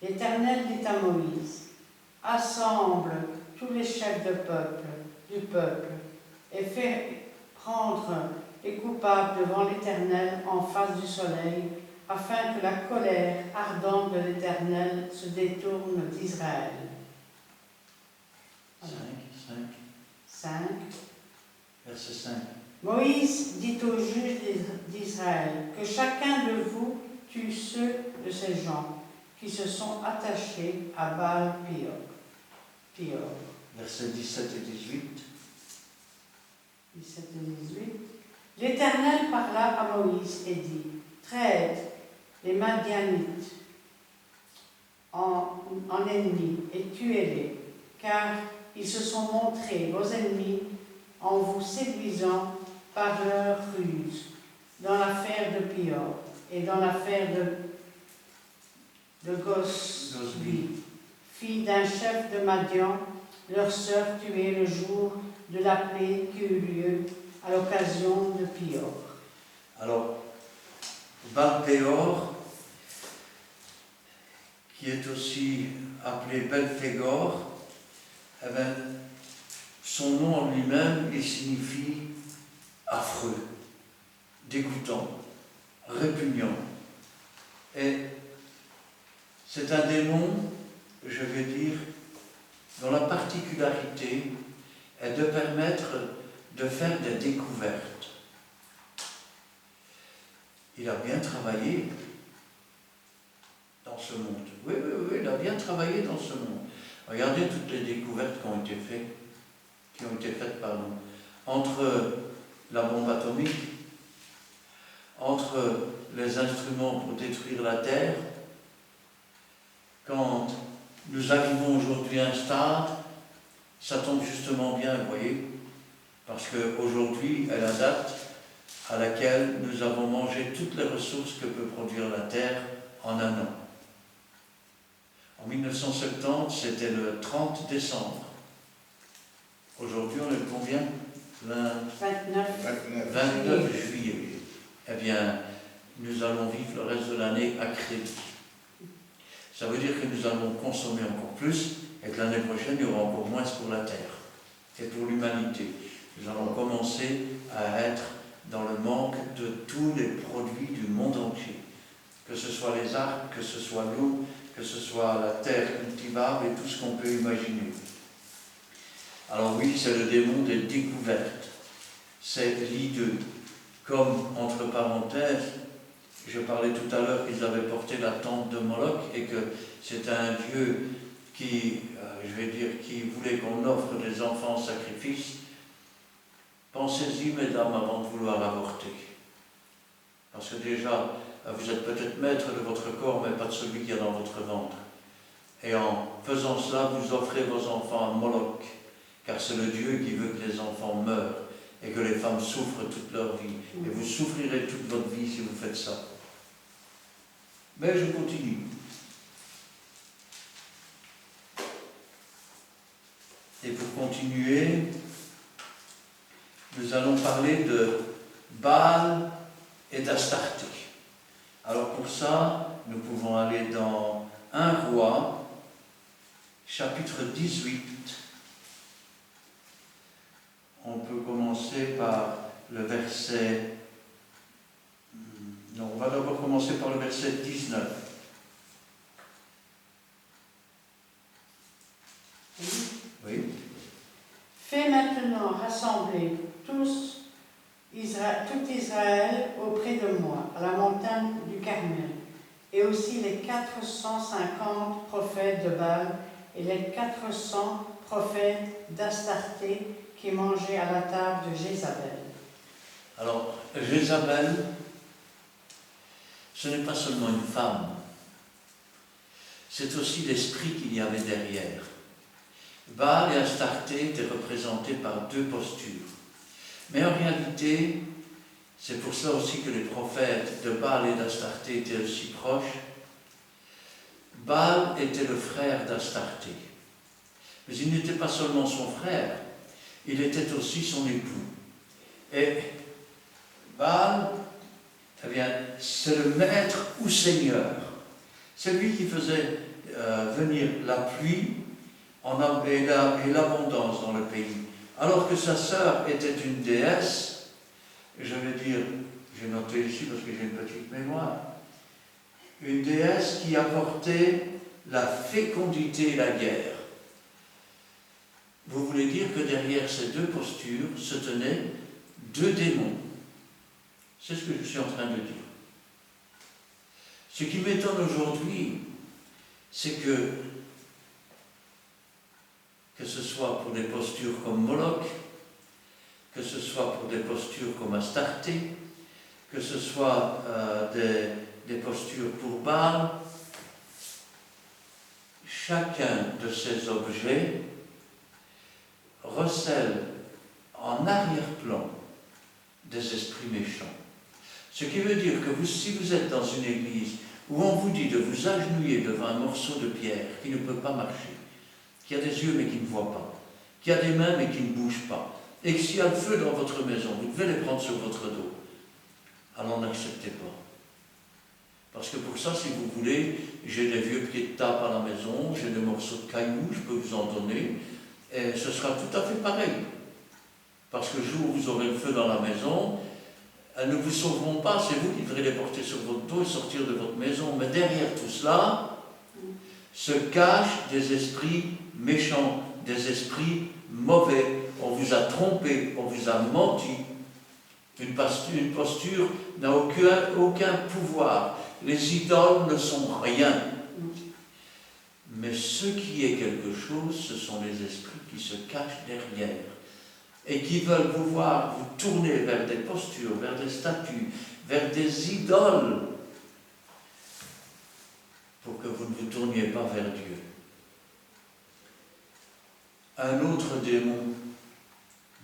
L'Éternel dit à Moïse, « Assemble tous les chefs du peuple, et fais prendre les coupables devant l'Éternel en face du soleil, afin que la colère ardente de l'Éternel se détourne d'Israël. » 5. Verset 5. Moïse dit aux juges d'Israël que chacun de vous tue ceux de ces gens qui se sont attachés à Baal-Péor. Versets 17 et 18. 17 et 18. L'Éternel parla à Moïse et dit, traite les Madianites en ennemis et tuez-les, car ils se sont montrés vos ennemis en vous séduisant par leur ruse, dans l'affaire de Pior et dans l'affaire de Gosbi, fille d'un chef de Madian, leur sœur tuée le jour de la plaie qui eut lieu à l'occasion de Pior. Alors, Baal-Péor, qui est aussi appelé Belphégor, eh bien, son nom en lui-même, il signifie affreux, dégoûtant, répugnant. Et c'est un démon, je vais dire, dont la particularité est de permettre de faire des découvertes. Il a bien travaillé dans ce monde. Oui, il a bien travaillé dans ce monde. Regardez toutes les découvertes qui ont été faites, entre la bombe atomique, entre les instruments pour détruire la Terre. Quand nous arrivons aujourd'hui à un stade, ça tombe justement bien, vous voyez, parce qu'aujourd'hui est la date à laquelle nous avons mangé toutes les ressources que peut produire la Terre en un an. En 1970, c'était le 30 décembre. Aujourd'hui, on est combien 29 juillet. Eh bien, nous allons vivre le reste de l'année à crédit. Ça veut dire que nous allons consommer encore plus et que l'année prochaine, il y aura encore moins pour la Terre et pour l'humanité. Nous allons commencer à être dans le manque de tous les produits du monde entier. Que ce soit les arbres, que ce soit l'eau, que ce soit la terre cultivable et tout ce qu'on peut imaginer. Alors oui, c'est le démon des découvertes. C'est l'idée. Comme, entre parenthèses, je parlais tout à l'heure qu'ils avaient porté la tente de Moloch et que c'était un dieu qui, qui voulait qu'on offre des enfants en sacrifice. Pensez-y, mesdames, avant de vouloir avorter. Parce que déjà, vous êtes peut-être maître de votre corps, mais pas de celui qui est dans votre ventre. Et en faisant cela, vous offrez vos enfants à Moloch, car c'est le Dieu qui veut que les enfants meurent et que les femmes souffrent toute leur vie. Et vous souffrirez toute votre vie si vous faites ça. Mais je continue. Et pour continuer, nous allons parler de Baal et d'Astarté. Alors pour ça, nous pouvons aller dans 1 Roi, chapitre 18. On peut commencer par le verset... Non, on va d'abord commencer par le verset 19. Oui. Fais maintenant rassembler tout Israël auprès de moi, à la montagne du Carmel, et aussi les 450 prophètes de Baal et les 400 prophètes d'Astarté qui mangeaient à la table de Jézabel. Alors, Jézabel, ce n'est pas seulement une femme, c'est aussi l'esprit qu'il y avait derrière. Baal et Astarté étaient représentés par deux postures. Mais en réalité, c'est pour cela aussi que les prophètes de Baal et d'Astarté étaient aussi proches. Baal était le frère d'Astarté. Mais il n'était pas seulement son frère, il était aussi son époux. Et Baal, eh bien, c'est le maître ou seigneur. C'est lui qui faisait venir la pluie et l'abondance dans le pays. Alors que sa sœur était une déesse, je vais dire, j'ai noté ici parce que j'ai une petite mémoire, une déesse qui apportait la fécondité et la guerre. Vous voulez dire que derrière ces deux postures se tenaient deux démons. C'est ce que je suis en train de dire. Ce qui m'étonne aujourd'hui, c'est que ce soit pour des postures comme Moloch, que ce soit pour des postures comme Astarté, que ce soit des postures pour Baal, chacun de ces objets recèle en arrière-plan des esprits méchants. Ce qui veut dire que si vous êtes dans une église où on vous dit de vous agenouiller devant un morceau de pierre qui ne peut pas marcher, qui a des yeux mais qui ne voit pas, qui a des mains mais qui ne bougent pas, et que s'il y a le feu dans votre maison, vous devez les prendre sur votre dos, alors n'acceptez pas. Parce que pour ça, si vous voulez, j'ai des vieux pieds de table à la maison, j'ai des morceaux de cailloux, je peux vous en donner, et ce sera tout à fait pareil. Parce que le jour où vous aurez le feu dans la maison, elles ne vous sauveront pas, c'est vous qui devrez les porter sur votre dos et sortir de votre maison. Mais derrière tout cela, se cachent des esprits méchants, des esprits mauvais. On vous a trompé, on vous a menti. Une posture n'a aucun pouvoir. Les idoles ne sont rien. Mais ce qui est quelque chose, ce sont les esprits qui se cachent derrière et qui veulent vous voir vous tourner vers des postures, vers des statues, vers des idoles, pour que vous ne vous tourniez pas vers Dieu. Un autre démon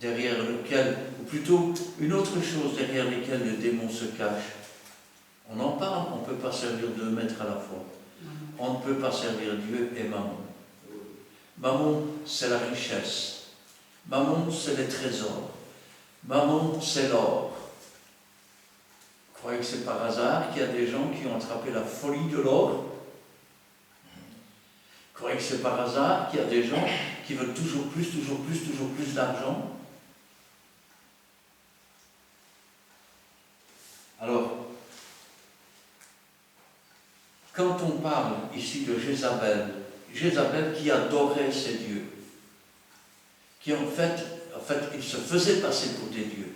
derrière lequel, ou plutôt une autre chose derrière laquelle le démon se cache, on en parle, on ne peut pas servir 2 maîtres à la fois. On ne peut pas servir Dieu et Mammon. Mammon, c'est la richesse. Mammon, c'est les trésors. Mammon, c'est l'or. Vous croyez que c'est par hasard qu'il y a des gens qui ont attrapé la folie de l'or? Vous croyez que c'est par hasard qu'il y a des gens qui veulent toujours plus d'argent? Alors, quand on parle ici de Jézabel, Jézabel qui adorait ses dieux, qui en fait, ils se faisaient passer pour des dieux,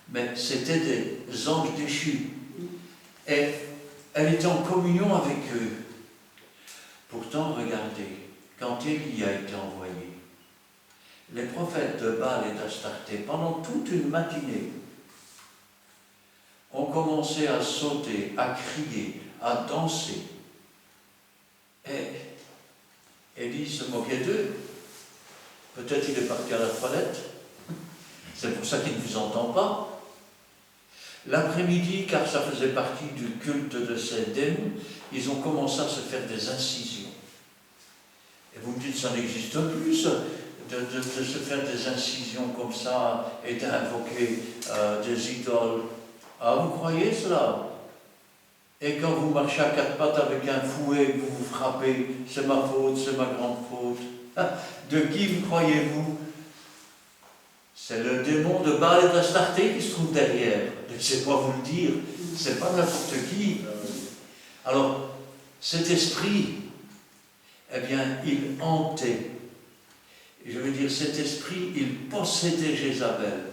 mais c'était des anges déchus. Et elle était en communion avec eux. Pourtant, regardez, quand Élie a été envoyé, les prophètes de Baal et d'Astarté, pendant toute une matinée, ont commencé à sauter, à crier, à danser. Et Élie se moquait d'eux. Peut-être il est parti à la toilette. C'est pour ça qu'il ne vous entend pas. L'après-midi, car ça faisait partie du culte de ces démons, ils ont commencé à se faire des incisions. Et vous me dites, ça n'existe plus, de se faire des incisions comme ça et d'invoquer des idoles. Ah, vous croyez cela? Et quand vous marchez à 4 pattes avec un fouet, vous vous frappez, c'est ma faute, c'est ma grande faute. De qui vous croyez-vous? C'est le démon de Baal et d'Astarté qui se trouve derrière. Je ne sais pas vous le dire, c'est pas n'importe qui. Alors, cet esprit, eh bien, il hantait. Je veux dire, cet esprit, il possédait Jézabel.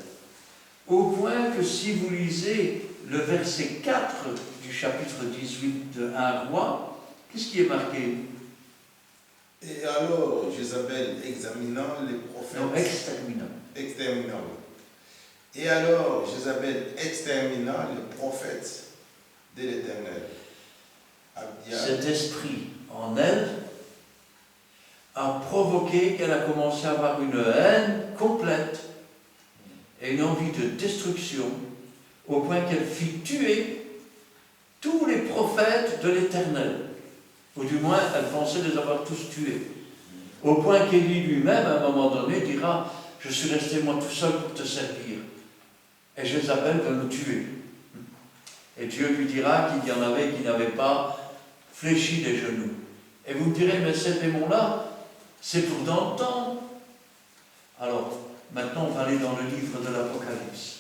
Au point que si vous lisez le verset 4 du chapitre 18 de 1 Roi, qu'est-ce qui est marqué? Et alors, Jézabel examinant les prophètes... Non, exterminant. Exterminant, oui. Et alors, Jézabel exterminant les prophètes de l'Éternel. Cet esprit en elle a provoqué qu'elle a commencé à avoir une haine complète et une envie de destruction, au point qu'elle fit tuer tous les prophètes de l'Éternel. Ou du moins, elle pensait les avoir tous tués. Au point qu'Élie lui-même, à un moment donné, dira « Je suis resté moi tout seul pour te servir. » Et Jézabel va nous tuer. Et Dieu lui dira qu'il y en avait qui n'avaient pas fléchi les genoux. Et vous me direz, mais ces démons-là, c'est pour dans le temps. Alors, maintenant, on va aller dans le livre de l'Apocalypse.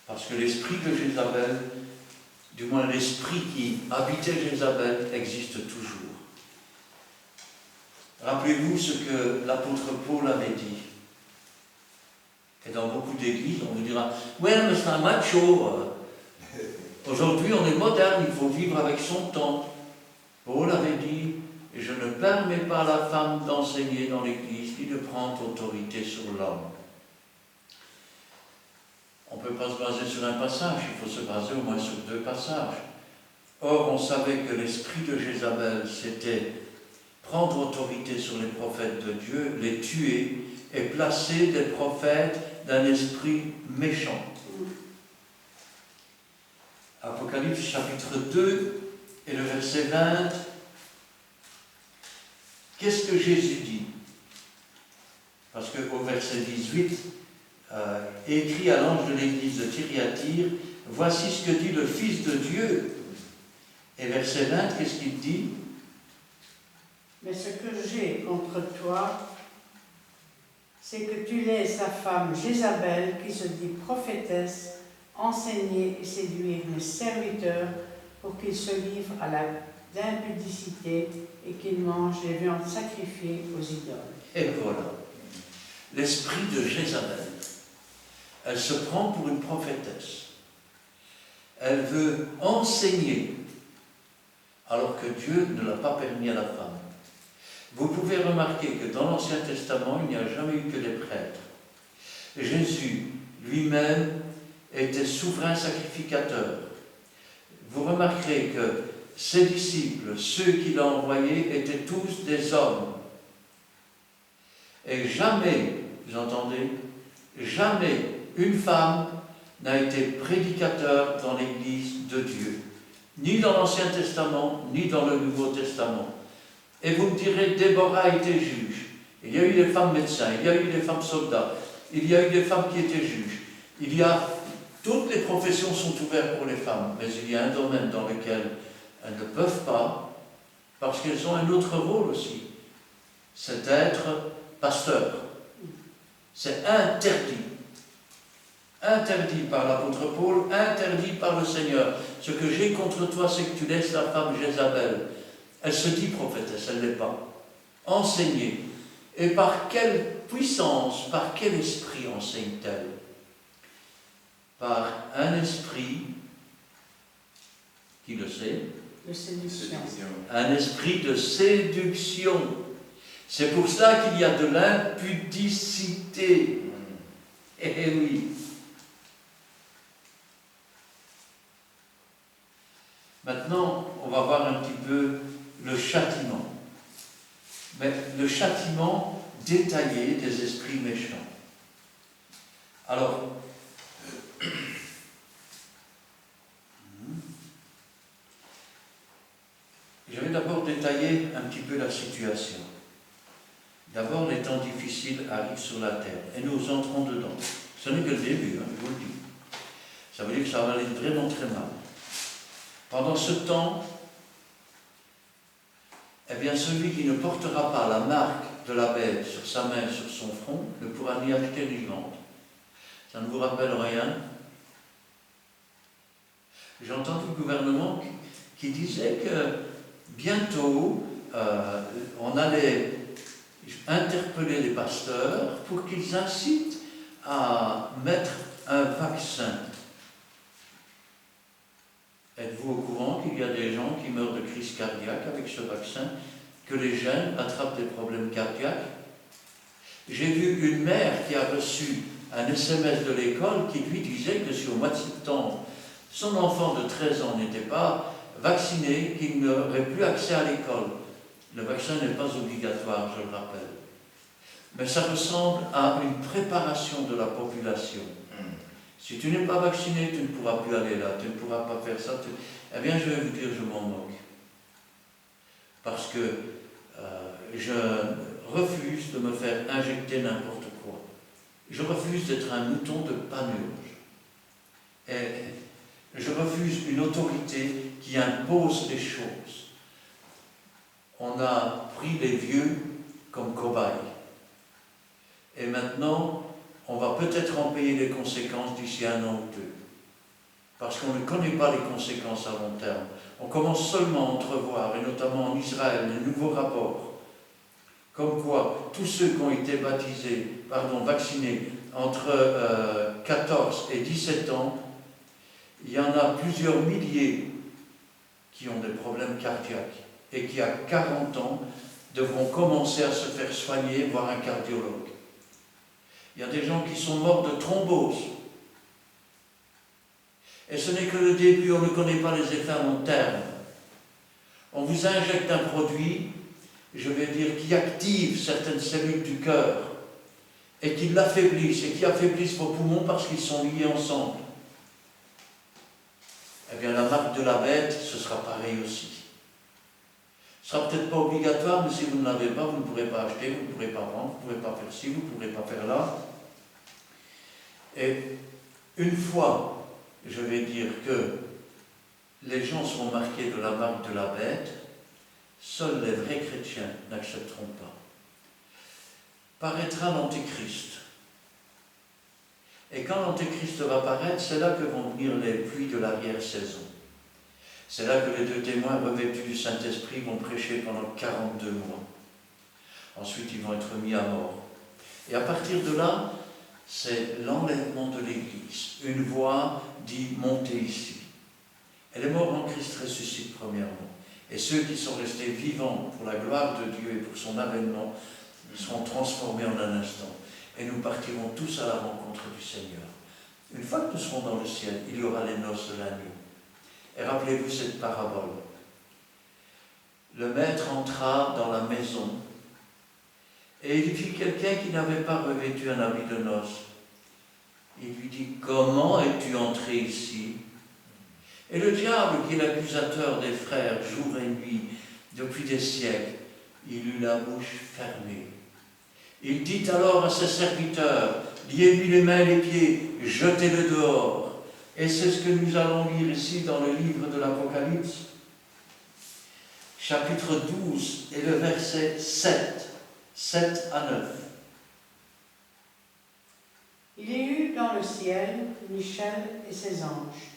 Parce que l'esprit de Jézabel, du moins l'esprit qui habitait Jézabel, existe toujours. Rappelez-vous ce que l'apôtre Paul avait dit. Et dans beaucoup d'églises, on vous dira « Ouais, mais c'est un macho. Aujourd'hui, on est moderne, il faut vivre avec son temps. » Paul avait dit Et je ne permets pas à la femme d'enseigner dans l'Église ni de prendre autorité sur l'homme. On ne peut pas se baser sur un passage, il faut se baser au moins sur 2 passages. Or, on savait que l'esprit de Jézabel, c'était prendre autorité sur les prophètes de Dieu, les tuer et placer des prophètes d'un esprit méchant. Apocalypse chapitre 2 et le verset 20. Qu'est-ce que Jésus dit? Parce qu'au verset 18, écrit à l'ange de l'église de Thyatire, voici ce que dit le Fils de Dieu. Et verset 20, qu'est-ce qu'il dit? Mais ce que j'ai contre toi, c'est que tu laisses la femme Jézabel, qui se dit prophétesse, enseigner et séduire mes serviteurs pour qu'ils se livrent à l'impudicité et qu'ils mangent les viandes sacrifiées aux idoles. Et voilà. L'esprit de Jézabel. Elle se prend pour une prophétesse. Elle veut enseigner, alors que Dieu ne l'a pas permis à la femme. Vous pouvez remarquer que dans l'Ancien Testament, il n'y a jamais eu que des prêtres. Jésus lui-même était souverain sacrificateur. Vous remarquerez que ses disciples, ceux qu'il a envoyés, étaient tous des hommes. Et jamais, vous entendez, jamais une femme n'a été prédicateur dans l'Église de Dieu, ni dans l'Ancien Testament, ni dans le Nouveau Testament. Et vous me direz, Déborah était juge. Il y a eu des femmes médecins, il y a eu des femmes soldats, il y a eu des femmes qui étaient juges. Toutes les professions sont ouvertes pour les femmes, mais il y a un domaine dans lequel elles ne peuvent pas, parce qu'elles ont un autre rôle aussi. C'est être pasteur. C'est interdit. Interdit par l'apôtre Paul, interdit par le Seigneur. Ce que j'ai contre toi, c'est que tu laisses la femme Jézabel. Elle se dit prophétesse, elle ne l'est pas. Enseigner. Et par quelle puissance, par quel esprit enseigne-t-elle? Par un esprit, qui le sait? De séduction. Un esprit de séduction. C'est pour ça qu'il y a de l'impudicité. Eh oui. Maintenant, on va voir un petit peu le châtiment. Mais le châtiment détaillé des esprits méchants. Alors, je vais d'abord détailler un petit peu la situation. D'abord, les temps difficiles arrivent sur la terre et nous entrons dedans. Ce n'est que le début, je vous le dis. Ça veut dire que ça va aller vraiment très mal. Pendant ce temps, eh bien, celui qui ne portera pas la marque de la bête sur sa main, sur son front, ne pourra ni acheter ni vendre. Ça ne vous rappelle rien? J'ai entendu le gouvernement qui disait que bientôt, on allait interpeller les pasteurs pour qu'ils incitent à mettre un vaccin. Êtes-vous au courant qu'il y a des gens qui meurent de crise cardiaque avec ce vaccin, que les jeunes attrapent des problèmes cardiaques? J'ai vu une mère qui a reçu un SMS de l'école qui lui disait que si au mois de septembre, son enfant de 13 ans n'était pas vacciné, qu'il n'aurait plus accès à l'école. Le vaccin n'est pas obligatoire, je le rappelle. Mais ça ressemble à une préparation de la population. Si tu n'es pas vacciné, tu ne pourras plus aller là, tu ne pourras pas faire ça. Eh bien, je vais vous dire, je m'en moque. Parce que je refuse de me faire injecter n'importe quoi. Je refuse d'être un mouton de panurge. Et je refuse une autorité qui impose les choses. On a pris les vieux comme cobayes. Et maintenant, on va peut-être en payer les conséquences d'ici 1 an ou 2. Parce qu'on ne connaît pas les conséquences à long terme. On commence seulement à entrevoir, et notamment en Israël, les nouveaux rapports. Comme quoi, tous ceux qui ont été vaccinés entre 14 et 17 ans, il y en a plusieurs milliers qui ont des problèmes cardiaques. et qui, à 40 ans, devront commencer à se faire soigner, voir un cardiologue. Il y a des gens qui sont morts de thrombose. Et ce n'est que le début, on ne connaît pas les effets à long terme. On vous injecte un produit, je vais dire, qui active certaines cellules du cœur et qui l'affaiblissent, et qui affaiblissent vos poumons parce qu'ils sont liés ensemble. Eh bien, la marque de la bête, ce sera pareil aussi. Ce ne sera peut-être pas obligatoire, mais si vous ne l'avez pas, vous ne pourrez pas acheter, vous ne pourrez pas vendre, vous ne pourrez pas faire ci, vous ne pourrez pas faire là. Et une fois, je vais dire que les gens seront marqués de la marque de la bête, seuls les vrais chrétiens n'accepteront pas. Paraîtra l'Antéchrist. Et quand l'Antéchrist va paraître, c'est là que vont venir les pluies de l'arrière-saison. C'est là que les deux témoins revêtus du Saint-Esprit vont prêcher pendant 42 mois. Ensuite, ils vont être mis à mort. Et à partir de là, c'est l'enlèvement de l'Église. Une voix dit « montez ici ». Et les morts en Christ ressuscitent premièrement. Et ceux qui sont restés vivants pour la gloire de Dieu et pour son avènement seront transformés en un instant. Et nous partirons tous à la rencontre du Seigneur. Une fois que nous serons dans le ciel, il y aura les noces de l'agneau. Et rappelez-vous cette parabole. Le maître entra dans la maison et il vit quelqu'un qui n'avait pas revêtu un habit de noces. Il lui dit « Comment es-tu entré ici ?» Et le diable, qui est l'accusateur des frères jour et nuit depuis des siècles, il eut la bouche fermée. Il dit alors à ses serviteurs, liez-lui les mains et les pieds, jetez-le dehors. Et c'est ce que nous allons lire ici dans le livre de l'Apocalypse, chapitre 12 et le verset 7 à 9. Il y eut dans le ciel Michel et ses anges.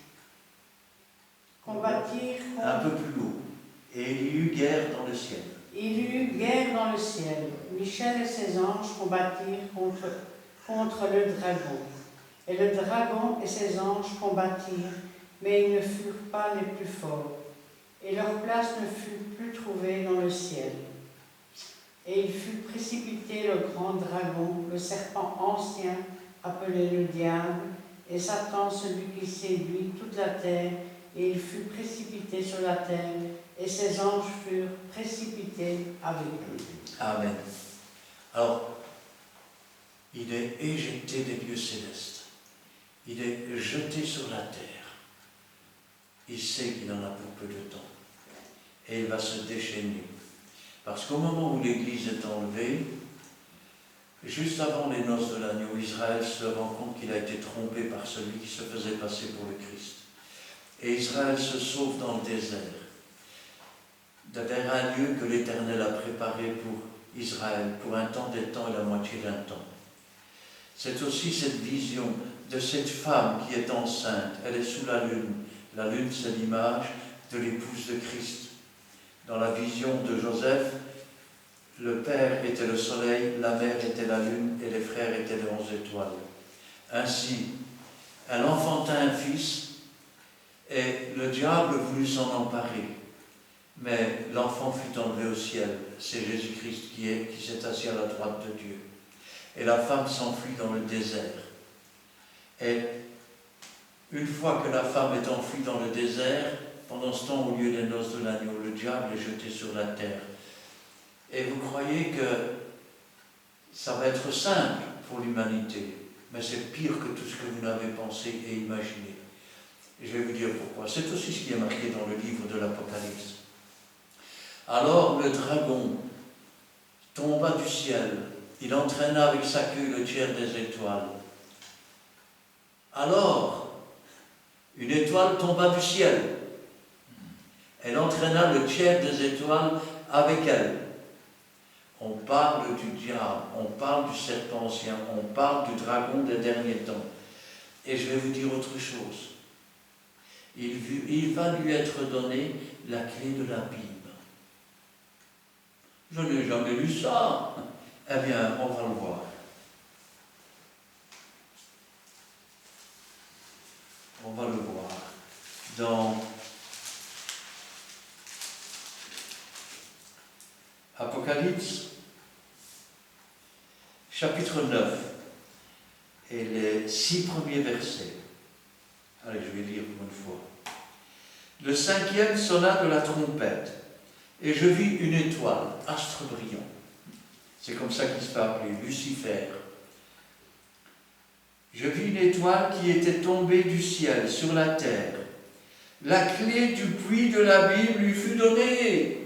Combattirent contre... Un peu plus haut. Et il y eut guerre dans le ciel. Il y eut guerre dans le ciel. Michel et ses anges combattirent contre le dragon. Et le dragon et ses anges combattirent, mais ils ne furent pas les plus forts. Et leur place ne fut plus trouvée dans le ciel. Et il fut précipité le grand dragon, le serpent ancien, appelé le diable, et Satan, celui qui séduit toute la terre, et il fut précipité sur la terre, et ses anges furent précipités avec lui. Amen. Alors, il est éjecté des lieux célestes. Il est jeté sur la terre. Il sait qu'il en a pour peu de temps. Et il va se déchaîner. Parce qu'au moment où l'Église est enlevée, juste avant les noces de l'agneau, Israël se rend compte qu'il a été trompé par celui qui se faisait passer pour le Christ. Et Israël se sauve dans le désert, vers un lieu que l'Éternel a préparé pour Israël, pour un temps des temps et la moitié d'un temps. C'est aussi cette vision de cette femme qui est enceinte. Elle est sous la lune. La lune, c'est l'image de l'épouse de Christ. Dans la vision de Joseph, le père était le soleil, la mère était la lune et les frères étaient les 11 étoiles. Ainsi, elle enfanta un fils et le diable voulut s'en emparer. Mais l'enfant fut enlevé au ciel. C'est Jésus-Christ qui s'est assis à la droite de Dieu. Et la femme s'enfuit dans le désert. Et une fois que la femme est enfuie dans le désert, pendant ce temps, au lieu des noces de l'agneau, le diable est jeté sur la terre. Et vous croyez que ça va être simple pour l'humanité, mais c'est pire que tout ce que vous n'avez pensé et imaginé. Et je vais vous dire pourquoi. C'est aussi ce qui est marqué dans le livre de l'Apocalypse. Alors le dragon tomba du ciel, il entraîna avec sa queue le tiers des étoiles. Alors, une étoile tomba du ciel. Elle entraîna le tiers des étoiles avec elle. On parle du diable, on parle du serpent ancien, on parle du dragon des derniers temps. Et je vais vous dire autre chose. Il va lui être donné la clé de l'abîme. Je n'ai jamais lu ça. Eh bien, on va le voir. On va le voir dans Apocalypse, chapitre 9, et les 6 premiers versets. Allez, je vais lire pour une fois. Le 5e sonna de la trompette, et je vis une étoile, astre brillant. C'est comme ça qu'il se fait appeler, Lucifer. Je vis une étoile qui était tombée du ciel sur la terre. La clé du puits de l'abîme lui fut donnée.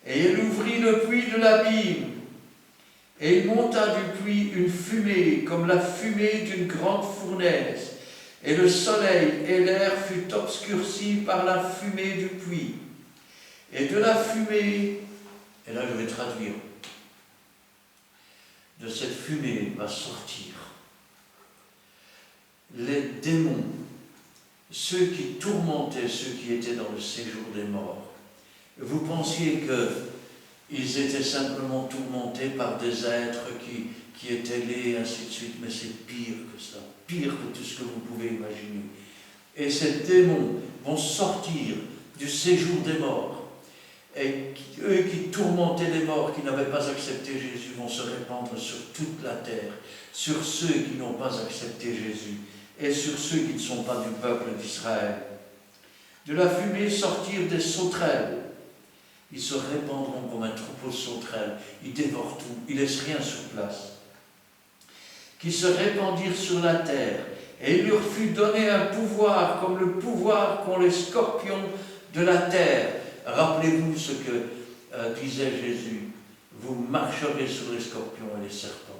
Et elle ouvrit le puits de l'abîme. Et il monta du puits une fumée, comme la fumée d'une grande fournaise. Et le soleil et l'air furent obscurcis par la fumée du puits. Et de la fumée, et là je vais traduire, de cette fumée va sortir les démons, ceux qui tourmentaient ceux qui étaient dans le séjour des morts. Vous pensiez qu'ils étaient simplement tourmentés par des êtres qui étaient laids, ainsi de suite, mais c'est pire que ça, pire que tout ce que vous pouvez imaginer. Et ces démons vont sortir du séjour des morts. Et eux qui tourmentaient les morts, qui n'avaient pas accepté Jésus, vont se répandre sur toute la terre, sur ceux qui n'ont pas accepté Jésus, et sur ceux qui ne sont pas du peuple d'Israël. De la fumée sortirent des sauterelles. Ils se répandront comme un troupeau de sauterelles. Ils dévorent tout, ils ne laissent rien sur place. Qui se répandirent sur la terre, et il leur fut donné un pouvoir, comme le pouvoir qu'ont les scorpions de la terre. Rappelez-vous ce que disait Jésus, vous marcherez sur les scorpions et les serpents.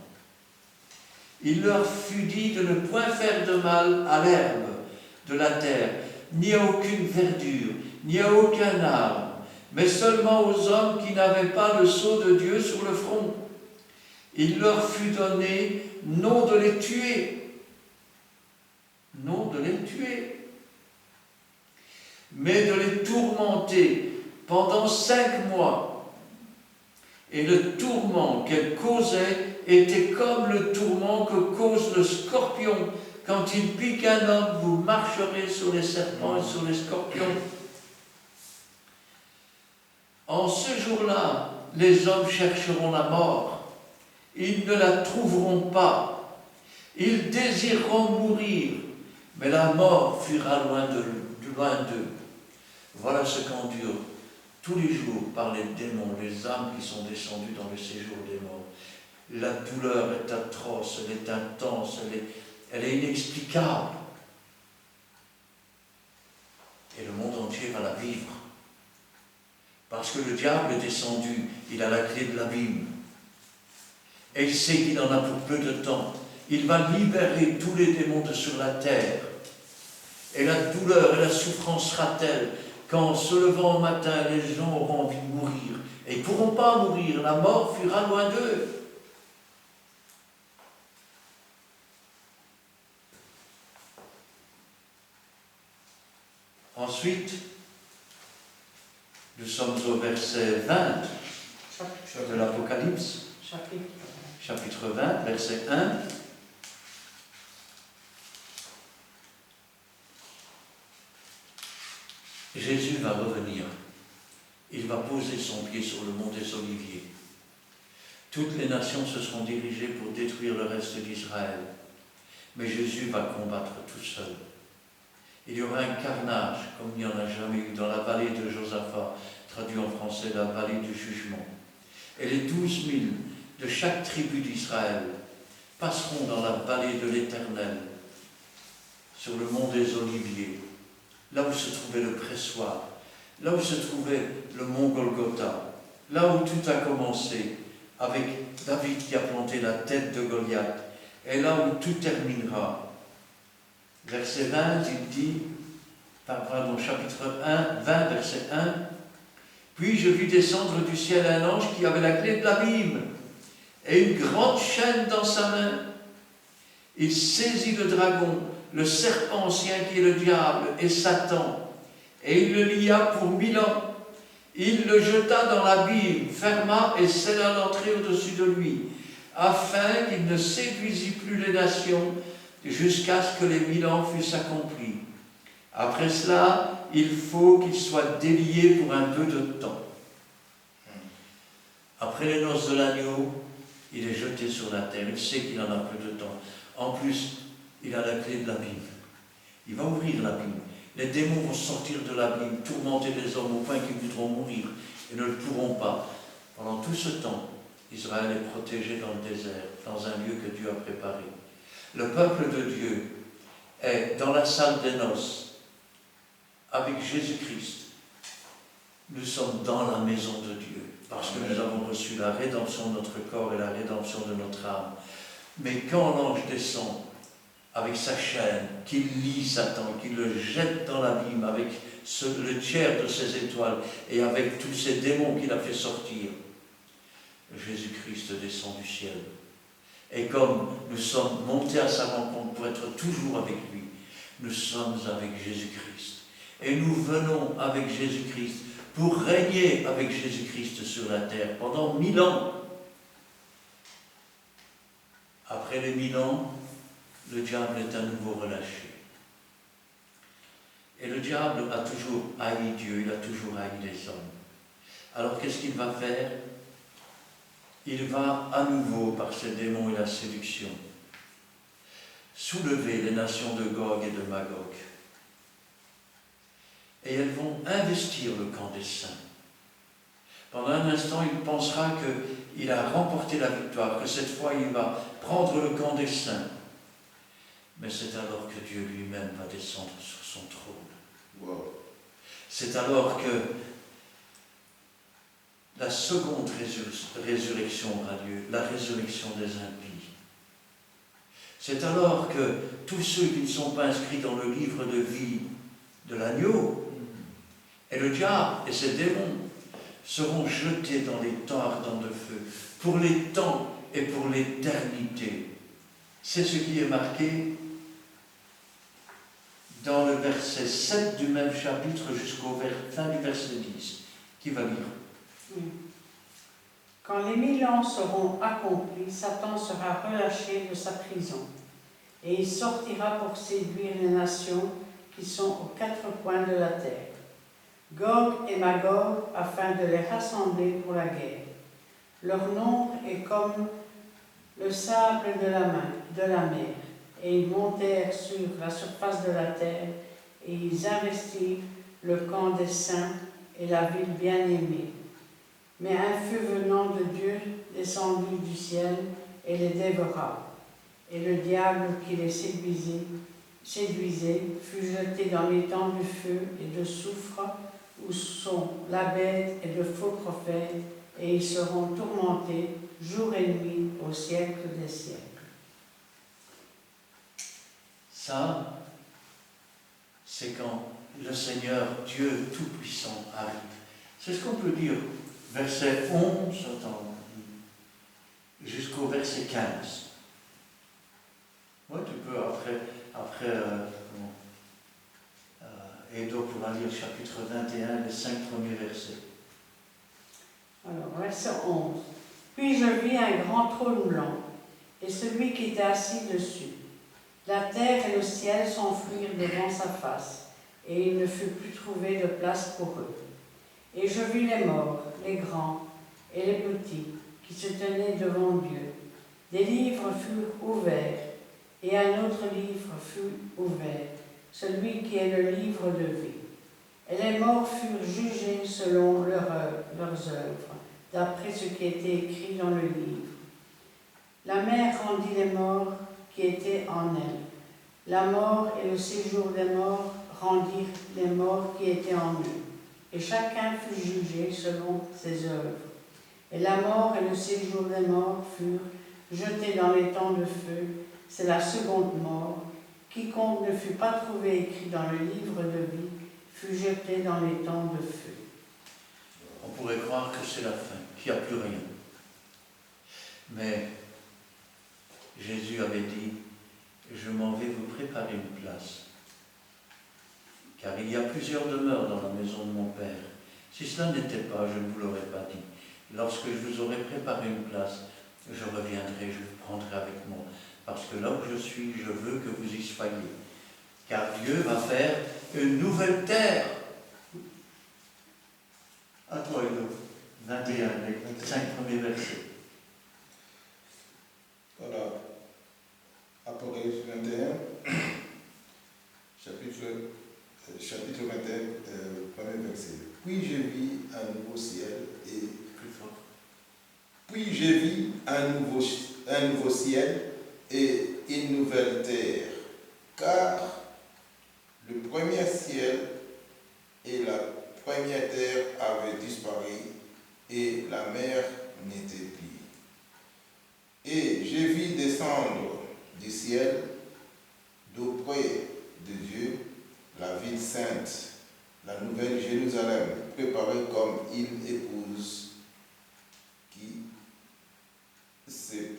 Il leur fut dit de ne point faire de mal à l'herbe de la terre, ni à aucune verdure, ni à aucun arbre, mais seulement aux hommes qui n'avaient pas le sceau de Dieu sur le front. Il leur fut donné non de les tuer, mais de les tourmenter pendant 5 mois. Et le tourment qu'elle causait était comme le tourment que cause le scorpion. Quand il pique un homme, vous marcherez sur les serpents et sur les scorpions. En ce jour-là, les hommes chercheront la mort. Ils ne la trouveront pas. Ils désireront mourir, mais la mort fuira loin d'eux. Voilà ce qu'endurent tous les jours par les démons, les âmes qui sont descendues dans le séjour des morts. La douleur est atroce, elle est intense, elle est inexplicable. Et le monde entier va la vivre. Parce que le diable est descendu, il a la clé de l'abîme. Et il sait qu'il en a pour peu de temps. Il va libérer tous les démons de sur la terre. Et la douleur et la souffrance sera telle qu'en se levant au matin, les gens auront envie de mourir. Et ils ne pourront pas mourir, la mort fuira loin d'eux. Ensuite, nous sommes au verset 20 de l'Apocalypse, chapitre 20, verset 1. Jésus va revenir. Il va poser son pied sur le mont des Oliviers. Toutes les nations se seront dirigées pour détruire le reste d'Israël. Mais Jésus va combattre tout seul. Il y aura un carnage, comme il n'y en a jamais eu, dans la vallée de Josaphat, traduit en français la vallée du jugement. Et les 12 000 de chaque tribu d'Israël passeront dans la vallée de l'Éternel, sur le mont des Oliviers, là où se trouvait le pressoir, là où se trouvait le mont Golgotha, là où tout a commencé, avec David qui a planté la tête de Goliath, et là où tout terminera. Verset 20, il dit, chapitre 1, 20, verset 1, « Puis je vis descendre du ciel un ange qui avait la clé de l'abîme et une grande chaîne dans sa main. Il saisit le dragon, le serpent ancien qui est le diable et Satan, et il le lia pour 1000 ans. Il le jeta dans l'abîme, ferma et scella l'entrée au-dessus de lui, afin qu'il ne séduisît plus les nations, jusqu'à ce que les 1000 ans fussent accomplis. Après cela, il faut qu'il soit délié pour un peu de temps. Après les noces de l'agneau, il est jeté sur la terre. Il sait qu'il en a peu de temps. En plus, il a la clé de l'abîme. Il va ouvrir l'abîme. Les démons vont sortir de l'abîme, tourmenter les hommes au point qu'ils voudront mourir et ne le pourront pas. Pendant tout ce temps, Israël est protégé dans le désert, dans un lieu que Dieu a préparé. Le peuple de Dieu est dans la salle des noces avec Jésus-Christ. Nous sommes dans la maison de Dieu parce que nous avons reçu la rédemption de notre corps et la rédemption de notre âme. Mais quand l'ange descend avec sa chaîne, qu'il lie Satan, qu'il le jette dans l'abîme avec le tiers de ses étoiles et avec tous ces démons qu'il a fait sortir, Jésus-Christ descend du ciel. Et comme nous sommes montés à sa rencontre pour être toujours avec lui, nous sommes avec Jésus-Christ. Et nous venons avec Jésus-Christ pour régner avec Jésus-Christ sur la terre pendant 1000 ans. Après les 1000 ans, le diable est à nouveau relâché. Et le diable a toujours haï Dieu, il a toujours haï les hommes. Alors qu'est-ce qu'il va faire? Il va à nouveau, par ses démons et la séduction, soulever les nations de Gog et de Magog. Et elles vont investir le camp des saints. Pendant un instant, il pensera qu'il a remporté la victoire, que cette fois, il va prendre le camp des saints. Mais c'est alors que Dieu lui-même va descendre sur son trône. Wow. C'est alors que la seconde résurrection aura lieu, la résurrection des impies. C'est alors que tous ceux qui ne sont pas inscrits dans le livre de vie de l'agneau, et le diable et ses démons seront jetés dans les temps ardents de feu, pour les temps et pour l'éternité. C'est ce qui est marqué dans le verset 7 du même chapitre jusqu'au fin du verset 10. Qui va lire? Oui. Quand les 1000 ans seront accomplis, Satan sera relâché de sa prison, et il sortira pour séduire les nations qui sont aux 4 coins de la terre, Gog et Magog, afin de les rassembler pour la guerre. Leur nombre est comme le sable de la mer, et ils montèrent sur la surface de la terre, et ils investirent le camp des saints et la ville bien-aimée. Mais un feu venant de Dieu descendit du ciel et les dévora. Et le diable qui les séduisait fut jeté dans les temps du feu et de soufre, où sont la bête et de faux prophètes, et ils seront tourmentés jour et nuit au siècle des siècles. Ça, c'est quand le Seigneur, Dieu Tout-Puissant, arrive. C'est ce qu'on peut dire, verset 11, jusqu'au verset 15. Oui, tu peux, après Edo pourra lire chapitre 21, les 5 premiers versets. Alors, verset 11. Puis je vis un grand trône blanc, et celui qui était assis dessus. La terre et le ciel s'enfuirent devant sa face, et il ne fut plus trouvé de place pour eux. Et je vis les morts, les grands et les petits, qui se tenaient devant Dieu. Des livres furent ouverts, et un autre livre fut ouvert, celui qui est le livre de vie. Et les morts furent jugés selon leurs œuvres, d'après ce qui était écrit dans le livre. La mer rendit les morts qui étaient en elle. La mort et le séjour des morts rendirent les morts qui étaient en eux. Et chacun fut jugé selon ses œuvres. Et la mort et le séjour des morts furent jetés dans les temps de feu. C'est la seconde mort. Quiconque ne fut pas trouvé écrit dans le livre de vie fut jeté dans les temps de feu. On pourrait croire que c'est la fin, qu'il n'y a plus rien. Mais Jésus avait dit, je m'en vais vous préparer une place. Car il y a plusieurs demeures dans la maison de mon Père. Si cela n'était pas, je ne vous l'aurais pas dit. Lorsque je vous aurai préparé une place, je reviendrai, je vous prendrai avec moi. Parce que là où je suis, je veux que vous y soyez. Car Dieu va faire une nouvelle terre. À toi, Edo. 21, les 5 premiers versets. Voilà. Apocalypse 21, chapitre 21, premier verset. Puis je vis un nouveau ciel et Plus fort. Puis je vis un nouveau ciel et une nouvelle terre, car le premier ciel et la première terre avaient disparu et la mer n'était plus. Et je vis descendre du ciel, d'auprès de Dieu, la ville sainte, la nouvelle Jérusalem, préparée comme une épouse qui s'est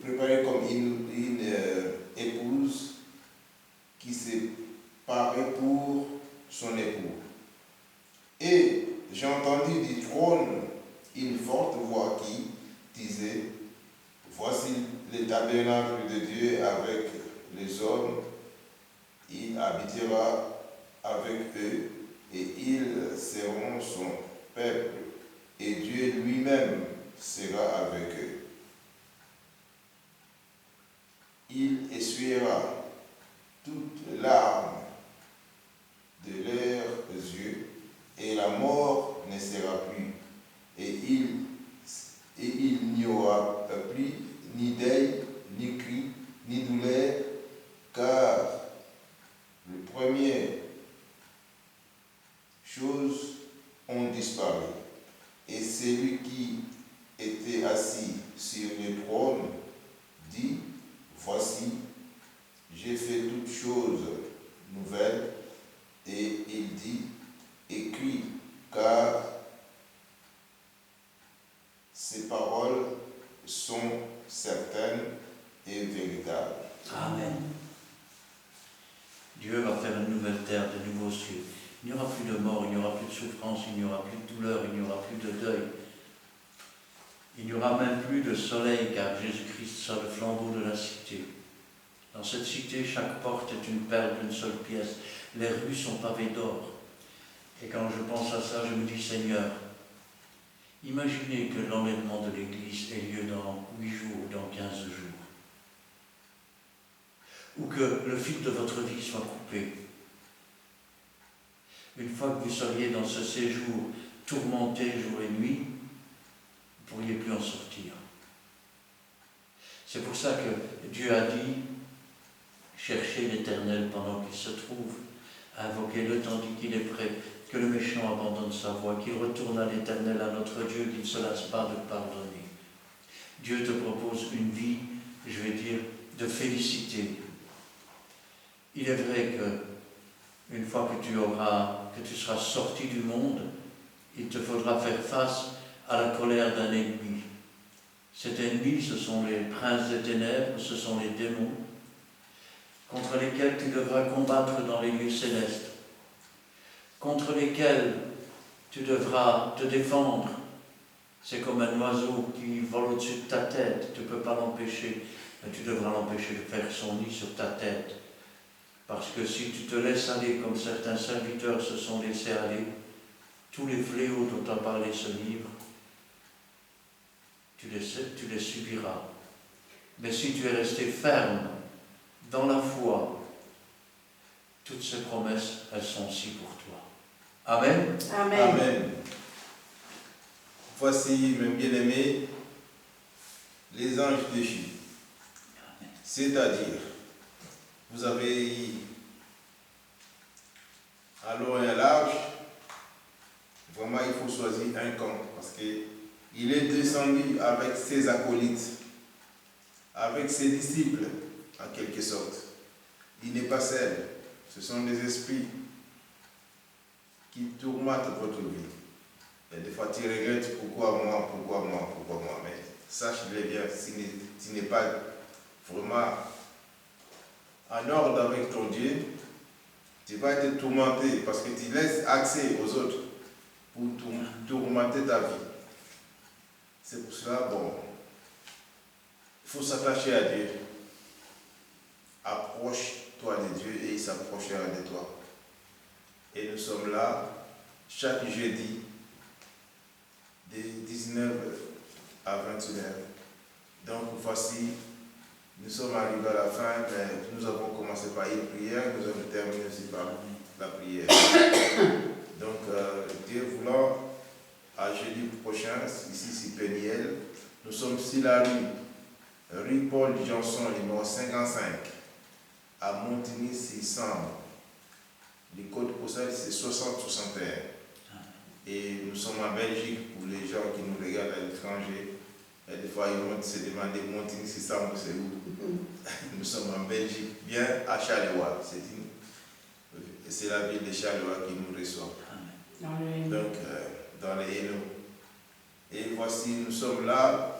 préparée comme une épouse qui s'est parée pour son époux. Et j'ai entendu du trône une forte voix qui disait: voici le tabernacle de Dieu avec les hommes, il habitera avec eux et ils seront son peuple et Dieu lui-même sera avec eux. Il essuiera toute larme de leurs yeux et la mort ne sera plus et il n'y aura plus ni deuil, ni cri, ni douleur, car les premières choses ont disparu. Et celui qui était assis sur le trône dit: voici, j'ai fait toutes choses nouvelles. Et il dit: écris, car ces paroles sont certaines et véritables. Amen. Dieu va faire une nouvelle terre, de nouveaux cieux. Il n'y aura plus de mort, il n'y aura plus de souffrance, il n'y aura plus de douleur, il n'y aura plus de deuil. Il n'y aura même plus de soleil, car Jésus-Christ sera le flambeau de la cité. Dans cette cité, chaque porte est une perle d'une seule pièce. Les rues sont pavées d'or. Et quand je pense à ça, je me dis: Seigneur, imaginez que l'enlèvement de l'Église ait lieu dans 8 jours ou dans 15 jours. Ou que le fil de votre vie soit coupé. Une fois que vous seriez dans ce séjour tourmenté jour et nuit, vous ne pourriez plus en sortir. C'est pour ça que Dieu a dit: cherchez l'Éternel pendant qu'il se trouve, invoquez-le tandis qu'il est prêt, que le méchant abandonne sa voie, qu'il retourne à l'Éternel, à notre Dieu, qu'il ne se lasse pas de pardonner. Dieu te propose une vie, je vais dire, de félicité. Il est vrai que une fois que tu seras sorti du monde, il te faudra faire face à la colère d'un ennemi. Cet ennemi, ce sont les princes des ténèbres, ce sont les démons, contre lesquels tu devras combattre dans les lieux célestes, contre lesquels tu devras te défendre. C'est comme un oiseau qui vole au-dessus de ta tête, tu ne peux pas l'empêcher, mais tu devras l'empêcher de faire son nid sur ta tête. Parce que si tu te laisses aller comme certains serviteurs se sont laissés aller, tous les fléaux dont a parlé ce livre, tu les subiras. Mais si tu es resté ferme dans la foi, toutes ces promesses, elles sont aussi pour toi. Amen. Amen. Amen. Voici, mes bien-aimés, les anges déchus. C'est-à-dire, vous avez à long et à large, vraiment il faut choisir un camp, parce qu'il est descendu avec ses acolytes, avec ses disciples, en quelque sorte. Il n'est pas seul, ce sont des esprits qui tourmentent votre vie. Et des fois tu regrettes: pourquoi moi, mais sache-le bien, si tu n'es pas vraiment en ordre avec ton Dieu, tu vas être tourmenté parce que tu laisses accès aux autres pour tourmenter ta vie. C'est pour cela, il faut s'attacher à Dieu. Approche-toi de Dieu et il s'approchera de toi. Et nous sommes là chaque jeudi de 19 à 21h. Donc voici, nous sommes arrivés à la fin, mais nous avons commencé par une prière, nous allons terminer aussi par la prière. Donc, Dieu voulant, à jeudi prochain, ici c'est Péniel, nous sommes sur la rue Paul Janson, numéro 55, à Montigny-600. Le code postal c'est 6061. Et nous sommes en Belgique pour les gens qui nous regardent à l'étranger. Et des fois, ils vont se demander Montigny-600, c'est où? Nous sommes en Belgique, bien à Charleroi. C'est la ville de Charleroi qui nous reçoit. Donc, dans les Hainaut. Et voici, nous sommes là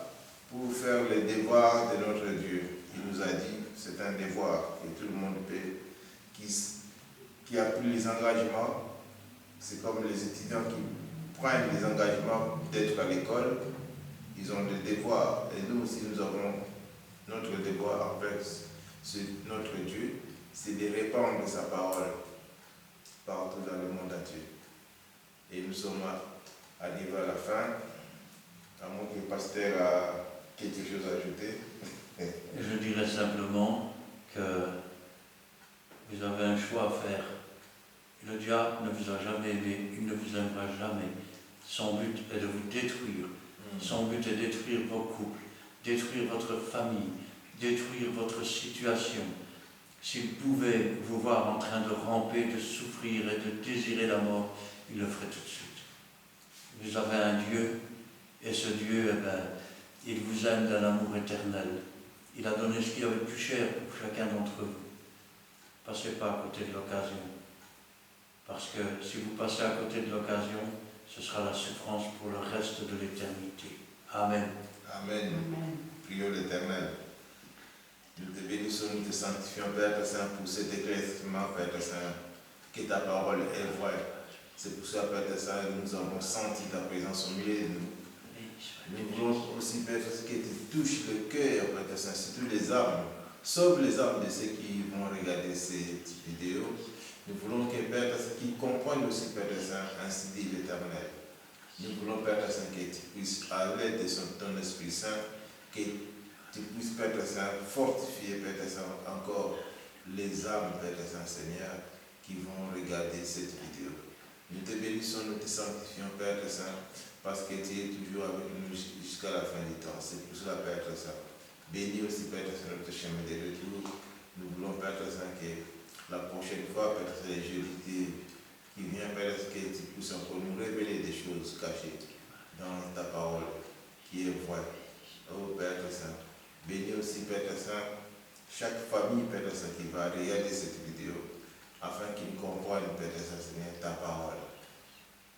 pour faire le devoir de notre Dieu. Il nous a dit, c'est un devoir que tout le monde peut, qui a pris les engagements. C'est comme les étudiants qui prennent les engagements d'être à l'école. Ils ont des devoirs. Et nous aussi, nous avons notre devoir envers notre Dieu, c'est de répandre sa parole partout dans le monde entier. Et nous sommes arrivés à la fin, à moins que le pasteur a quelque chose à ajouter. Je dirais simplement que vous avez un choix à faire. Le diable ne vous a jamais aimé, il ne vous aimera jamais. Son but est de vous détruire. Son but est de détruire vos couples, détruire votre famille, détruire votre situation. S'il pouvait vous voir en train de ramper, de souffrir et de désirer la mort, il le ferait tout de suite. Vous avez un Dieu, et ce Dieu, il vous aime d'un amour éternel. Il a donné ce qu'il avait de plus cher pour chacun d'entre vous. Passez pas à côté de l'occasion. Parce que si vous passez à côté de l'occasion, ce sera la souffrance pour le reste de l'éternité. Amen. Amen. Prions l'Éternel. Nous te bénissons, nous te sanctifions, Père Saint, pour cet éclaircissement, Père Saint, que ta parole est vraie. C'est pour ça, Père Saint, nous avons senti ta présence au milieu de nous. Nous voulons aussi, Père Saint, que tu touches le cœur, Père Saint, surtout les âmes. Sauve les âmes de ceux qui vont regarder cette vidéo. Nous voulons que Père Saint, qu'ils comprennent aussi, Père Saint, ainsi dit l'Éternel. Nous voulons, Père Saint, que tu puisses, à l'aide de ton Esprit Saint, que tu puisses, Père Saint, fortifier, Père Saint, encore les âmes, Père Saint, Seigneur, qui vont regarder cette vidéo. Nous te bénissons, nous te sanctifions, Père Saint, parce que tu es toujours avec nous jusqu'à la fin du temps. C'est pour cela, Père Saint. Bénis aussi, Père Saint, notre chemin de retour. Nous voulons, Père Saint, que la prochaine fois, Père Saint, les jeudis qui vient, Père Saint, que tu puisses encore nous révéler des choses cachées dans ta parole, qui est vraie. Oh, Père Saint, bénis aussi, Père Saint, chaque famille, Père Saint, qui va regarder cette vidéo, afin qu'ils comprennent, Père Saint, Seigneur, ta parole.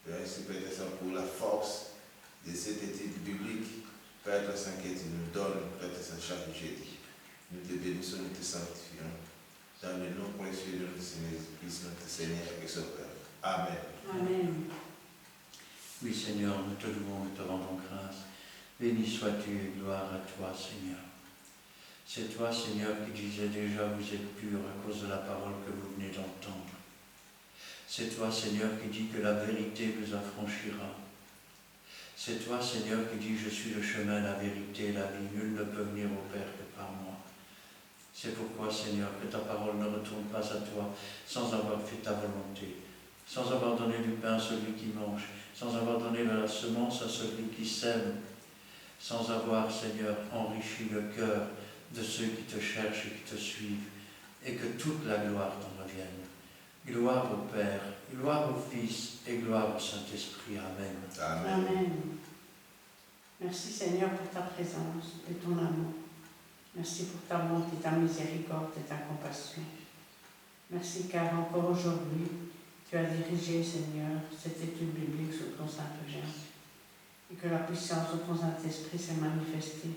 Merci, Père Saint, pour la force de cette étude biblique, Père Saint, que tu nous donnes, Père Saint, chaque jeudi. Nous te bénissons, nous te sanctifions. Dans le nom précieux de notre Seigneur Jésus-Christ, notre Seigneur et Sauveur. Amen. Amen. Oui, Seigneur, nous te louons, nous te rendons grâce. Béni sois-tu et gloire à toi, Seigneur. C'est toi, Seigneur, qui disais déjà, vous êtes purs à cause de la parole que vous venez d'entendre. C'est toi, Seigneur, qui dis que la vérité vous affranchira. C'est toi, Seigneur, qui dis, je suis le chemin, la vérité et la vie. Nul ne peut venir au Père que par moi. C'est pourquoi, Seigneur, que ta parole ne retourne pas à toi sans avoir fait ta volonté, sans avoir donné du pain à celui qui mange, sans avoir donné de la semence à celui qui sème, sans avoir, Seigneur, enrichi le cœur de ceux qui te cherchent et qui te suivent, et que toute la gloire t'en revienne. Gloire au Père, gloire au Fils et gloire au Saint-Esprit. Amen. Amen. Amen. Merci, Seigneur, pour ta présence et ton amour. Merci pour ta bonté, ta miséricorde et ta compassion. Merci car encore aujourd'hui, tu as dirigé, Seigneur, cette étude biblique sous ton Saint-Eugène et que la puissance de ton Saint-Esprit s'est manifestée,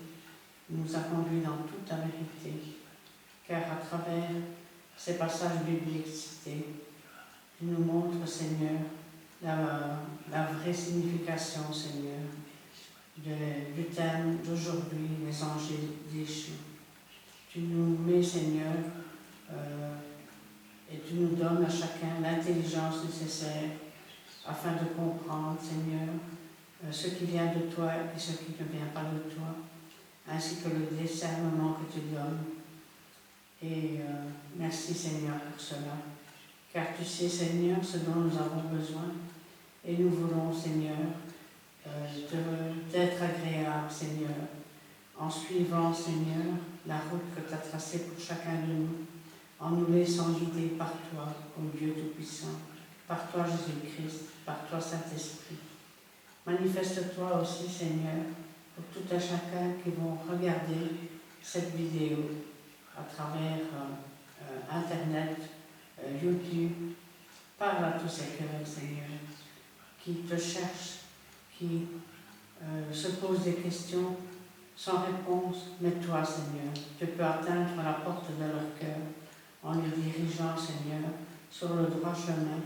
nous a conduits dans toute la vérité. Car à travers ces passages bibliques cités, tu nous montres, Seigneur, la vraie signification, Seigneur, du thème d'aujourd'hui, les anges déchus. Tu nous mets, Seigneur, et tu nous donnes à chacun l'intelligence nécessaire afin de comprendre, Seigneur, ce qui vient de toi et ce qui ne vient pas de toi, ainsi que le discernement que tu donnes. Et merci Seigneur pour cela, car tu sais Seigneur ce dont nous avons besoin, et nous voulons Seigneur d'être agréables Seigneur, en suivant Seigneur la route que tu as tracée pour chacun de nous, en nous laissant guider par toi, ô Dieu Tout-Puissant, par toi Jésus-Christ, par toi Saint-Esprit. Manifeste-toi aussi Seigneur pour tout un chacun qui vont regarder cette vidéo à travers Internet, YouTube. Parle à tous ces cœurs Seigneur, qui te cherchent, qui se posent des questions sans réponse, mais toi Seigneur, tu peux atteindre la porte de leur cœur en les dirigeant Seigneur sur le droit chemin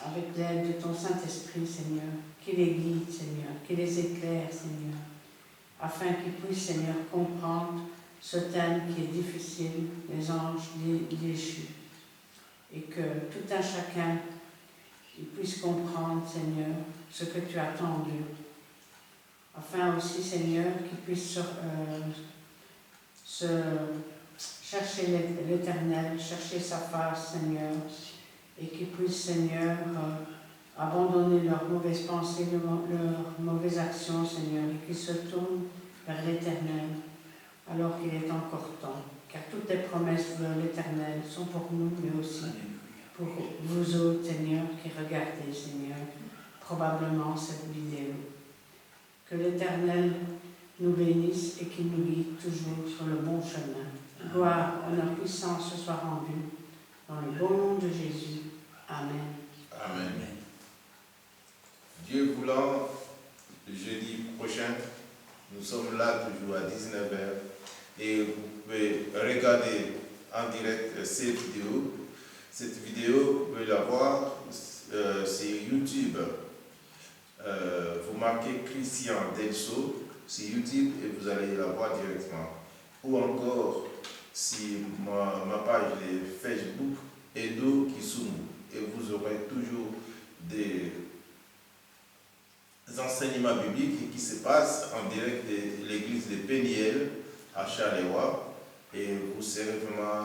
avec l'aide de ton Saint-Esprit Seigneur, qui les guide Seigneur, qui les éclaire Seigneur, afin qu'ils puissent Seigneur comprendre ce thème qui est difficile, les anges déchus, et que tout un chacun puisse comprendre Seigneur ce que tu attends d'eux, afin aussi, Seigneur, qu'ils puissent chercher l'Éternel, chercher sa face, Seigneur, et qu'ils puissent, Seigneur, abandonner leurs mauvaises pensées, leurs mauvaises actions, Seigneur, et qu'ils se tournent vers l'Éternel, alors qu'il est encore temps. Car toutes les promesses de l'Éternel sont pour nous, mais aussi pour vous autres, Seigneur, qui regardez, Seigneur, probablement cette vidéo. Que l'Éternel nous bénisse et qu'il nous guide toujours sur le bon chemin. Gloire, honneur, puissance ce soit rendue dans le bon nom de Jésus. Amen. Amen. Dieu voulant, jeudi prochain, nous sommes là toujours à 19h et vous pouvez regarder en direct cette vidéo. Cette vidéo, vous pouvez la voir sur YouTube. Vous marquez Christian Delso sur YouTube et vous allez la voir directement. Ou encore sur ma page de Facebook, Edo Kisumu. Et vous aurez toujours des enseignements bibliques qui se passent en direct de l'église de Péniel à Charleroi. Et vous serez vraiment